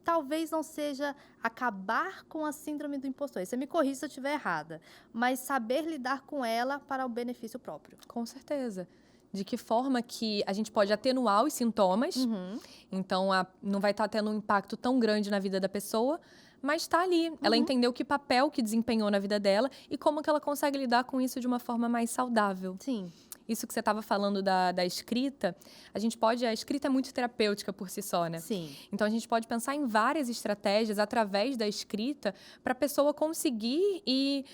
talvez não seja acabar com a síndrome do impostor. Você me corrige se eu estiver errada, mas saber lidar com ela para o benefício próprio. Com certeza. De que forma que a gente pode atenuar os sintomas. Então, não vai estar tendo um impacto tão grande na vida da pessoa, mas está ali. Ela entendeu que papel que desempenhou na vida dela e como que ela consegue lidar com isso de uma forma mais saudável. Sim. Isso que você estava falando da escrita, a escrita é muito terapêutica por si só, né? Sim. Então, a gente pode pensar em várias estratégias através da escrita para a pessoa conseguir ir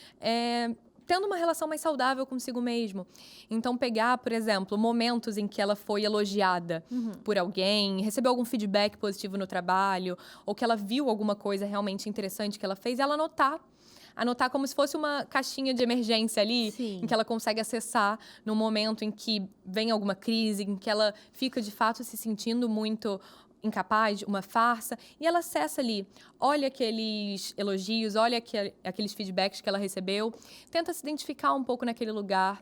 tendo uma relação mais saudável consigo mesmo. Então, pegar, por exemplo, momentos em que ela foi elogiada por alguém, recebeu algum feedback positivo no trabalho, ou que ela viu alguma coisa realmente interessante que ela fez, e ela anotar anotar como se fosse uma caixinha de emergência ali, Sim. em que ela consegue acessar no momento em que vem alguma crise, em que ela fica de fato se sentindo muito incapaz, uma farsa, e ela acessa ali, olha aqueles elogios, olha aqueles feedbacks que ela recebeu, tenta se identificar um pouco naquele lugar.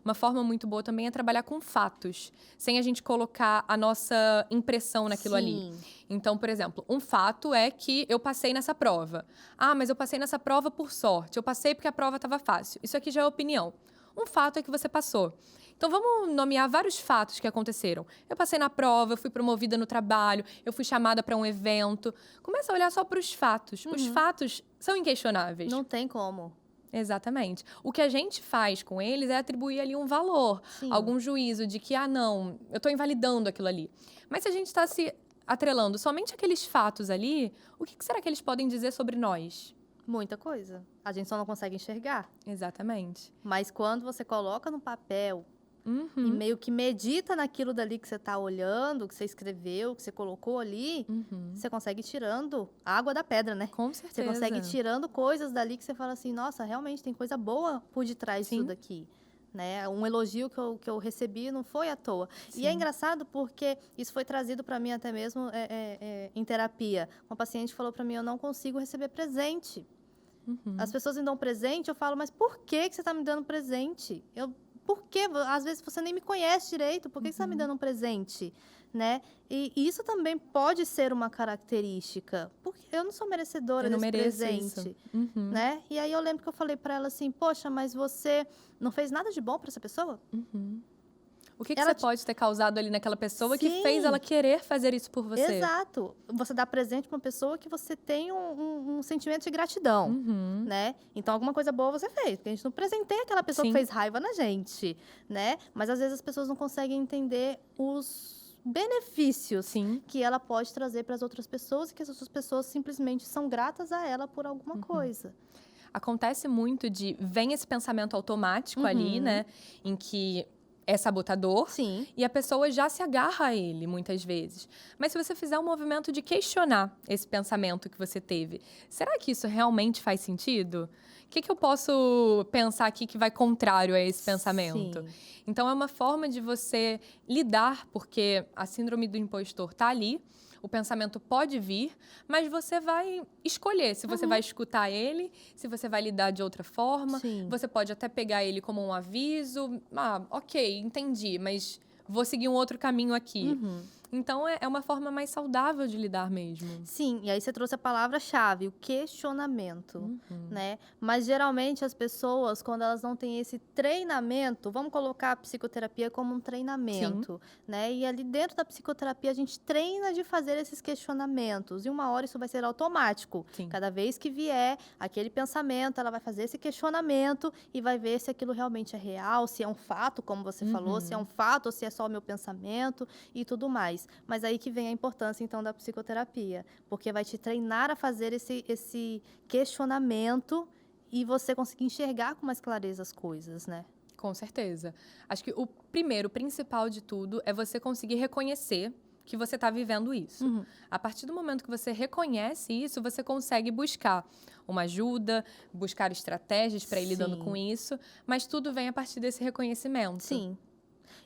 Uma forma muito boa também é trabalhar com fatos, sem a gente colocar a nossa impressão naquilo ali. Sim. Então, por exemplo, um fato é que eu passei nessa prova. Ah, mas eu passei nessa prova por sorte, eu passei porque a prova estava fácil. Isso aqui já é opinião. Um fato é que você passou. Então, vamos nomear vários fatos que aconteceram. Eu passei na prova, eu fui promovida no trabalho, eu fui chamada para um evento. Começa a olhar só para os fatos. Os fatos são inquestionáveis. Não tem como. Exatamente. O que a gente faz com eles é atribuir ali um valor, Sim. algum juízo de que, não, eu estou invalidando aquilo ali. Mas se a gente está se atrelando somente aqueles fatos ali, o que será que eles podem dizer sobre nós? Muita coisa. A gente só não consegue enxergar. Exatamente. Mas quando você coloca no papel Uhum. e meio que medita naquilo dali que você está olhando, que você escreveu, que você colocou ali, você consegue ir tirando a água da pedra, né? Com certeza. Você consegue ir tirando coisas dali que você fala assim, nossa, realmente tem coisa boa por detrás disso Sim. daqui. Né? Um elogio que eu recebi não foi à toa. Sim. E é engraçado porque isso foi trazido para mim até mesmo em terapia. Uma paciente falou para mim, eu não consigo receber presente. As pessoas me dão presente, eu falo, mas por que você está me dando presente? Por quê? Às vezes você nem me conhece direito, por que você está me dando um presente? Né? E isso também pode ser uma característica, porque eu não sou merecedora desse presente. Né? E aí eu lembro que eu falei para ela assim, poxa, mas você não fez nada de bom para essa pessoa? O que você pode ter causado ali naquela pessoa que fez ela querer fazer isso por você? Exato. Você dá presente para uma pessoa que você tem um sentimento de gratidão, né? Então, alguma coisa boa você fez. Porque a gente não presenteia aquela pessoa que fez raiva na gente, né? Mas, às vezes, as pessoas não conseguem entender os benefícios que ela pode trazer para as outras pessoas e que as outras pessoas simplesmente são gratas a ela por alguma coisa. Acontece muito vem esse pensamento automático ali, né? Em que é sabotador. Sim. E a pessoa já se agarra a ele, muitas vezes. Mas se você fizer um movimento de questionar esse pensamento que você teve, será que isso realmente faz sentido? O que eu posso pensar aqui que vai contrário a esse pensamento? Sim. Então, é uma forma de você lidar, porque a síndrome do impostor está ali, o pensamento pode vir, mas você vai escolher se você vai escutar ele, se você vai lidar de outra forma. Sim. Você pode até pegar ele como um aviso. Ok, entendi, mas vou seguir um outro caminho aqui. Então, é uma forma mais saudável de lidar mesmo. Sim, e aí você trouxe a palavra-chave, o questionamento, né? Mas, geralmente, as pessoas, quando elas não têm esse treinamento, vamos colocar a psicoterapia como um treinamento, né? E ali dentro da psicoterapia, a gente treina de fazer esses questionamentos. E uma hora isso vai ser automático. Sim. Cada vez que vier aquele pensamento, ela vai fazer esse questionamento e vai ver se aquilo realmente é real, se é um fato, como você falou, se é um fato ou se é só o meu pensamento e tudo mais. Mas aí que vem a importância, então, da psicoterapia. Porque vai te treinar a fazer esse questionamento e você conseguir enxergar com mais clareza as coisas, né? Com certeza. Acho que o primeiro, principal de tudo, é você conseguir reconhecer que você está vivendo isso. A partir do momento que você reconhece isso, você consegue buscar uma ajuda, buscar estratégias para ir lidando com isso, mas tudo vem a partir desse reconhecimento. Sim.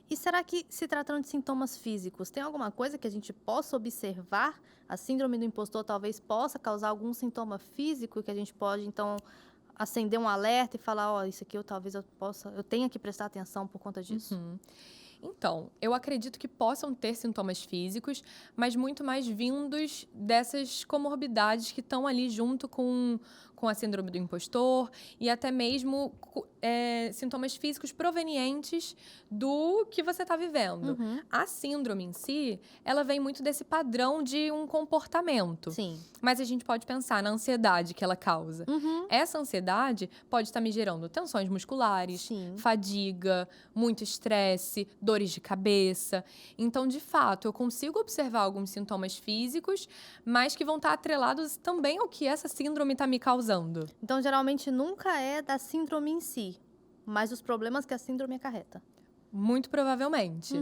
E será que, se tratando de sintomas físicos, tem alguma coisa que a gente possa observar? A síndrome do impostor talvez possa causar algum sintoma físico que a gente pode, então, acender um alerta e falar, isso aqui eu tenha que prestar atenção por conta disso? Então, eu acredito que possam ter sintomas físicos, mas muito mais vindos dessas comorbidades que estão ali junto com a síndrome do impostor e até mesmo sintomas físicos provenientes do que você está vivendo. A síndrome em si, ela vem muito desse padrão de um comportamento. Sim. Mas a gente pode pensar na ansiedade que ela causa. Essa ansiedade pode estar me gerando tensões musculares, fadiga, muito estresse, dores de cabeça. Então, de fato, eu consigo observar alguns sintomas físicos, mas que vão estar atrelados também ao que essa síndrome está me causando. Então, geralmente, nunca é da síndrome em si, mas os problemas que a síndrome acarreta. Muito provavelmente.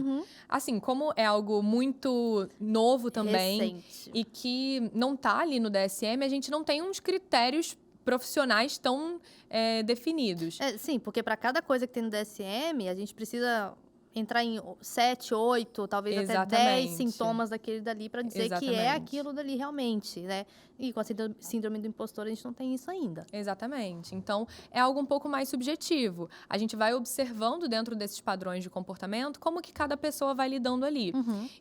Assim, como é algo muito novo também Recente. e que não tá ali no DSM, a gente não tem uns critérios profissionais tão definidos. Sim, porque para cada coisa que tem no DSM, a gente precisa entrar em 7, 8, talvez até 10 Exatamente. sintomas daquele dali para dizer que é Exatamente. aquilo dali realmente, né? E com a síndrome do impostor a gente não tem isso ainda. Exatamente. Então, é algo um pouco mais subjetivo. A gente vai observando dentro desses padrões de comportamento como que cada pessoa vai lidando ali.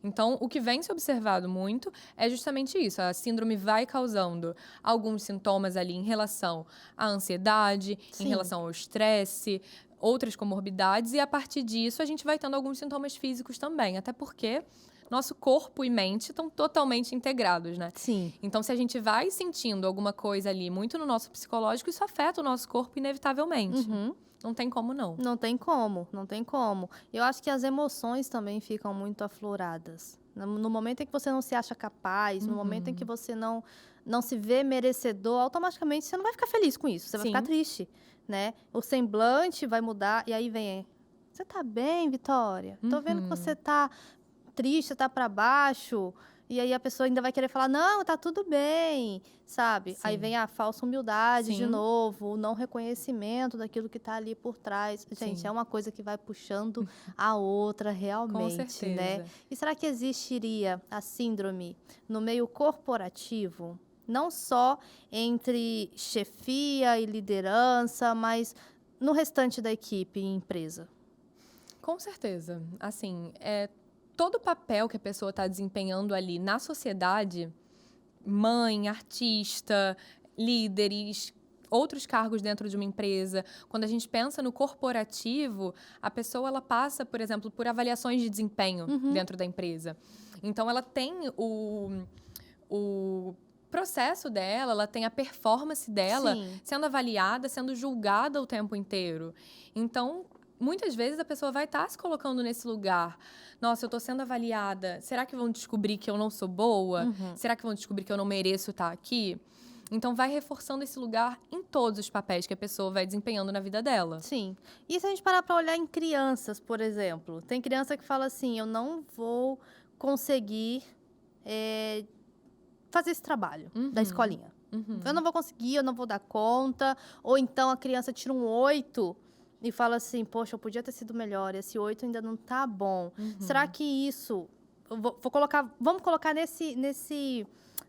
Então, o que vem se observado muito é justamente isso. A síndrome vai causando alguns sintomas ali em relação à ansiedade, Sim. em relação ao estresse, outras comorbidades, e a partir disso a gente vai tendo alguns sintomas físicos também, até porque nosso corpo e mente estão totalmente integrados, né? Sim. Então, se a gente vai sentindo alguma coisa ali muito no nosso psicológico, isso afeta o nosso corpo inevitavelmente. Não tem como não. Não tem como, não tem como. Eu acho que as emoções também ficam muito afloradas. No momento em que você não se acha capaz, no momento em que você não se vê merecedor, automaticamente você não vai ficar feliz com isso, você vai ficar Sim. triste, né? O semblante vai mudar, e aí vem, você tá bem, Vitória? Tô vendo que você tá triste, tá pra baixo, e aí a pessoa ainda vai querer falar, não, tá tudo bem, sabe? Aí Sim. vem a falsa humildade de Sim. novo, o não reconhecimento daquilo que tá ali por trás. Gente, Sim. é uma coisa que vai puxando a outra Com realmente, certeza. né? E será que existiria a síndrome no meio corporativo? Não só entre chefia e liderança, mas no restante da equipe e empresa? Com certeza. Assim, todo o papel que a pessoa está desempenhando ali na sociedade, mãe, artista, líderes, outros cargos dentro de uma empresa. Quando a gente pensa no corporativo, a pessoa ela passa, por exemplo, por avaliações de desempenho dentro da empresa. Então, ela tem o processo dela, ela tem a performance dela Sim. sendo avaliada, sendo julgada o tempo inteiro. Então, muitas vezes a pessoa vai estar se colocando nesse lugar. Nossa, eu estou sendo avaliada. Será que vão descobrir que eu não sou boa? Será que vão descobrir que eu não mereço estar aqui? Então, vai reforçando esse lugar em todos os papéis que a pessoa vai desempenhando na vida dela. Sim. E se a gente parar para olhar em crianças, por exemplo? Tem criança que fala assim, eu não vou conseguir fazer esse trabalho da escolinha. Eu não vou conseguir, eu não vou dar conta. Ou então a criança tira um 8 e fala assim, poxa, eu podia ter sido melhor, esse 8 ainda não tá bom. Será que isso... vamos colocar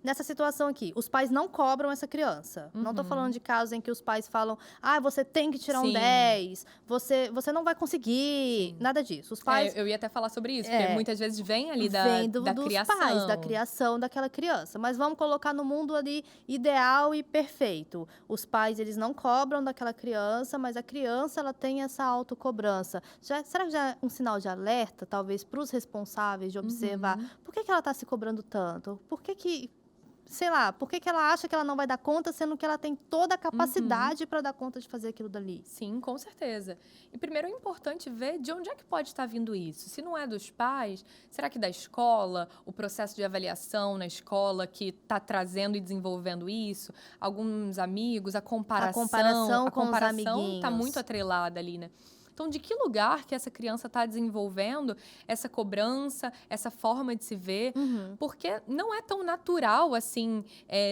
nessa situação aqui. Os pais não cobram essa criança. Não tô falando de casos em que os pais falam, você tem que tirar um Sim. 10, você não vai conseguir. Sim. Nada disso. Os pais... Eu ia até falar sobre isso, porque muitas vezes vem ali vem da dos criação. pais, da criação daquela criança. Mas vamos colocar no mundo ali ideal e perfeito. Os pais, eles não cobram daquela criança, mas a criança, ela tem essa autocobrança. Será que já é um sinal de alerta, talvez, para os responsáveis de observar por que ela está se cobrando tanto? Por que ela acha que ela não vai dar conta, sendo que ela tem toda a capacidade para dar conta de fazer aquilo dali? Sim, com certeza. E primeiro é importante ver de onde é que pode estar vindo isso. Se não é dos pais, será que da escola, o processo de avaliação na escola que está trazendo e desenvolvendo isso? Alguns amigos, a comparação com os está amiguinhos. muito atrelada ali, né? Então, de que lugar que essa criança está desenvolvendo essa cobrança, essa forma de se ver? Porque não é tão natural, assim,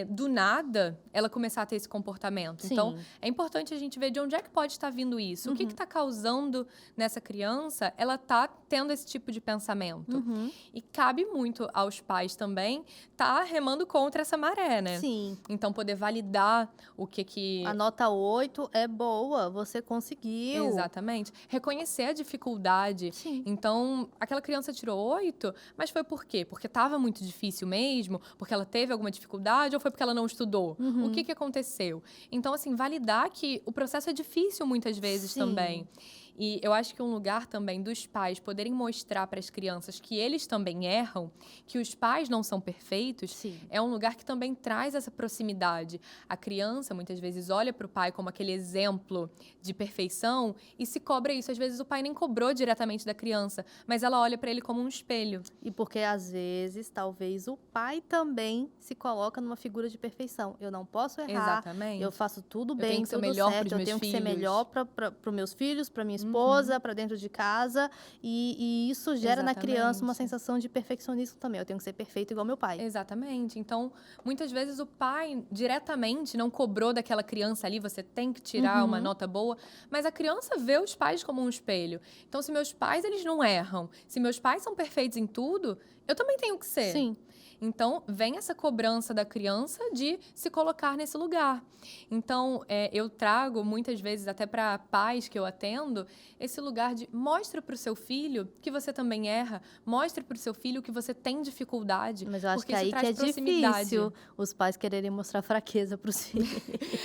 do nada, ela começar a ter esse comportamento. Sim. Então, é importante a gente ver de onde é que pode estar vindo isso. O que está causando nessa criança ela tá tendo esse tipo de pensamento? E cabe muito aos pais também tá remando contra essa maré, né? Sim. Então, poder validar o que... A nota 8 é boa, você conseguiu. Exatamente. Reconhecer a dificuldade. Sim. Então, aquela criança tirou 8, mas foi por quê? Porque estava muito difícil mesmo? Porque ela teve alguma dificuldade? Ou foi porque ela não estudou? O que aconteceu? Então, assim, validar que o processo é difícil muitas vezes Sim. também. E eu acho que um lugar também dos pais poderem mostrar para as crianças que eles também erram, que os pais não são perfeitos, Sim. é um lugar que também traz essa proximidade. A criança, muitas vezes, olha para o pai como aquele exemplo de perfeição e se cobra isso. Às vezes, o pai nem cobrou diretamente da criança, mas ela olha para ele como um espelho. E porque, às vezes, talvez o pai também se coloca numa figura de perfeição. Eu não posso errar. Exatamente. Eu faço tudo Eu bem, tenho que ser tudo melhor certo. pros Eu meus tenho que ser filhos. melhor para os meus filhos, para minha esposa para dentro de casa e isso gera na criança uma Exatamente. sensação de perfeccionismo também. Eu tenho que ser perfeito igual meu pai. Exatamente. Então, muitas vezes o pai diretamente não cobrou daquela criança ali, você tem que tirar uma nota boa, mas a criança vê os pais como um espelho. Então, se meus pais eles não erram, se meus pais são perfeitos em tudo, eu também tenho que ser. Sim. Então, vem essa cobrança da criança de se colocar nesse lugar. Então, eu trago muitas vezes, até para pais que eu atendo, esse lugar de mostra para o seu filho que você também erra, mostre para o seu filho que você tem dificuldade, Mas eu acho porque que isso aí que traz é proximidade. difícil os pais quererem mostrar fraqueza para os filhos.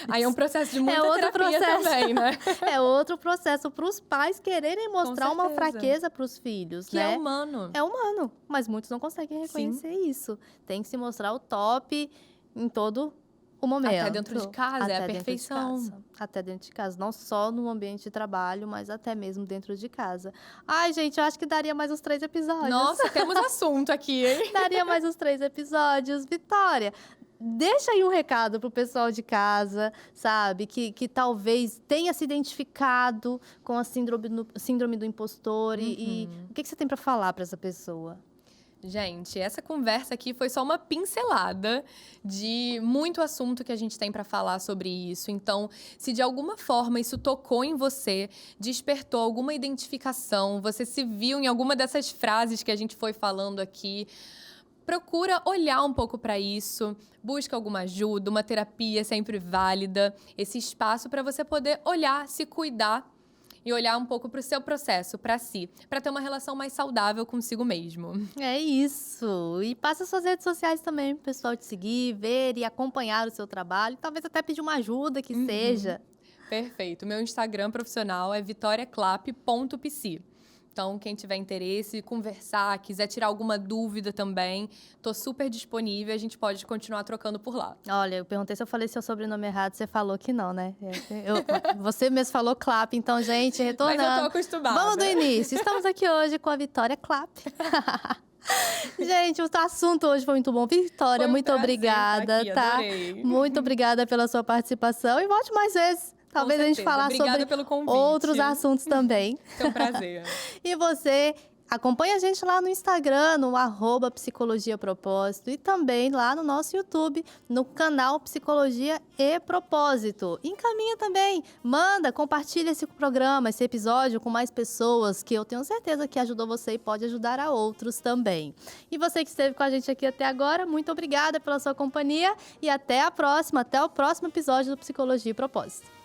Aí é um processo de muita outro terapia processo. também, né? É outro processo para os pais quererem mostrar uma certeza. fraqueza para os filhos, Que né? é humano. É humano, mas muitos não conseguem reconhecer isso. Tem que se mostrar o top em todo o momento. Até dentro de casa, é a Até dentro de perfeição. casa. Até dentro de casa. Não só no ambiente de trabalho, mas até mesmo dentro de casa. Ai, gente, eu acho que daria mais uns 3 episódios. Nossa, temos assunto aqui, hein? Daria mais uns 3 episódios. Vitória, deixa aí um recado pro pessoal de casa, sabe? Que talvez tenha se identificado com a síndrome do impostor. E o que você tem para falar para essa pessoa? Gente, essa conversa aqui foi só uma pincelada de muito assunto que a gente tem para falar sobre isso. Então, se de alguma forma isso tocou em você, despertou alguma identificação, você se viu em alguma dessas frases que a gente foi falando aqui, procura olhar um pouco para isso, busca alguma ajuda, uma terapia sempre válida, esse espaço para você poder olhar, se cuidar e olhar um pouco para o seu processo, para si, para ter uma relação mais saudável consigo mesmo. É isso. E passa suas redes sociais também pro pessoal te seguir, ver e acompanhar o seu trabalho. Talvez até pedir uma ajuda que seja. Perfeito. Meu Instagram profissional é vitoriaclap.pc. Então, quem tiver interesse, conversar, quiser tirar alguma dúvida também, tô super disponível, a gente pode continuar trocando por lá. Olha, eu perguntei se eu falei seu sobrenome errado, você falou que não, né? Você mesmo falou Clap, então, gente, retornando. Mas eu tô acostumada. Vamos do início. Estamos aqui hoje com a Vitória Clap. Gente, o assunto hoje foi muito bom. Vitória, Foi um muito prazer obrigada, estar aqui, tá? adorei. Muito obrigada pela sua participação e volte mais vezes. Talvez a gente falar Obrigada sobre pelo convite. outros assuntos também. Foi um prazer. E você acompanha a gente lá no Instagram, no @Psicologia Propósito, e também lá no nosso YouTube, no canal Psicologia e Propósito. Encaminha também, manda, compartilha esse programa, esse episódio com mais pessoas, que eu tenho certeza que ajudou você e pode ajudar a outros também. E você que esteve com a gente aqui até agora, muito obrigada pela sua companhia e até a próxima, até o próximo episódio do Psicologia e Propósito.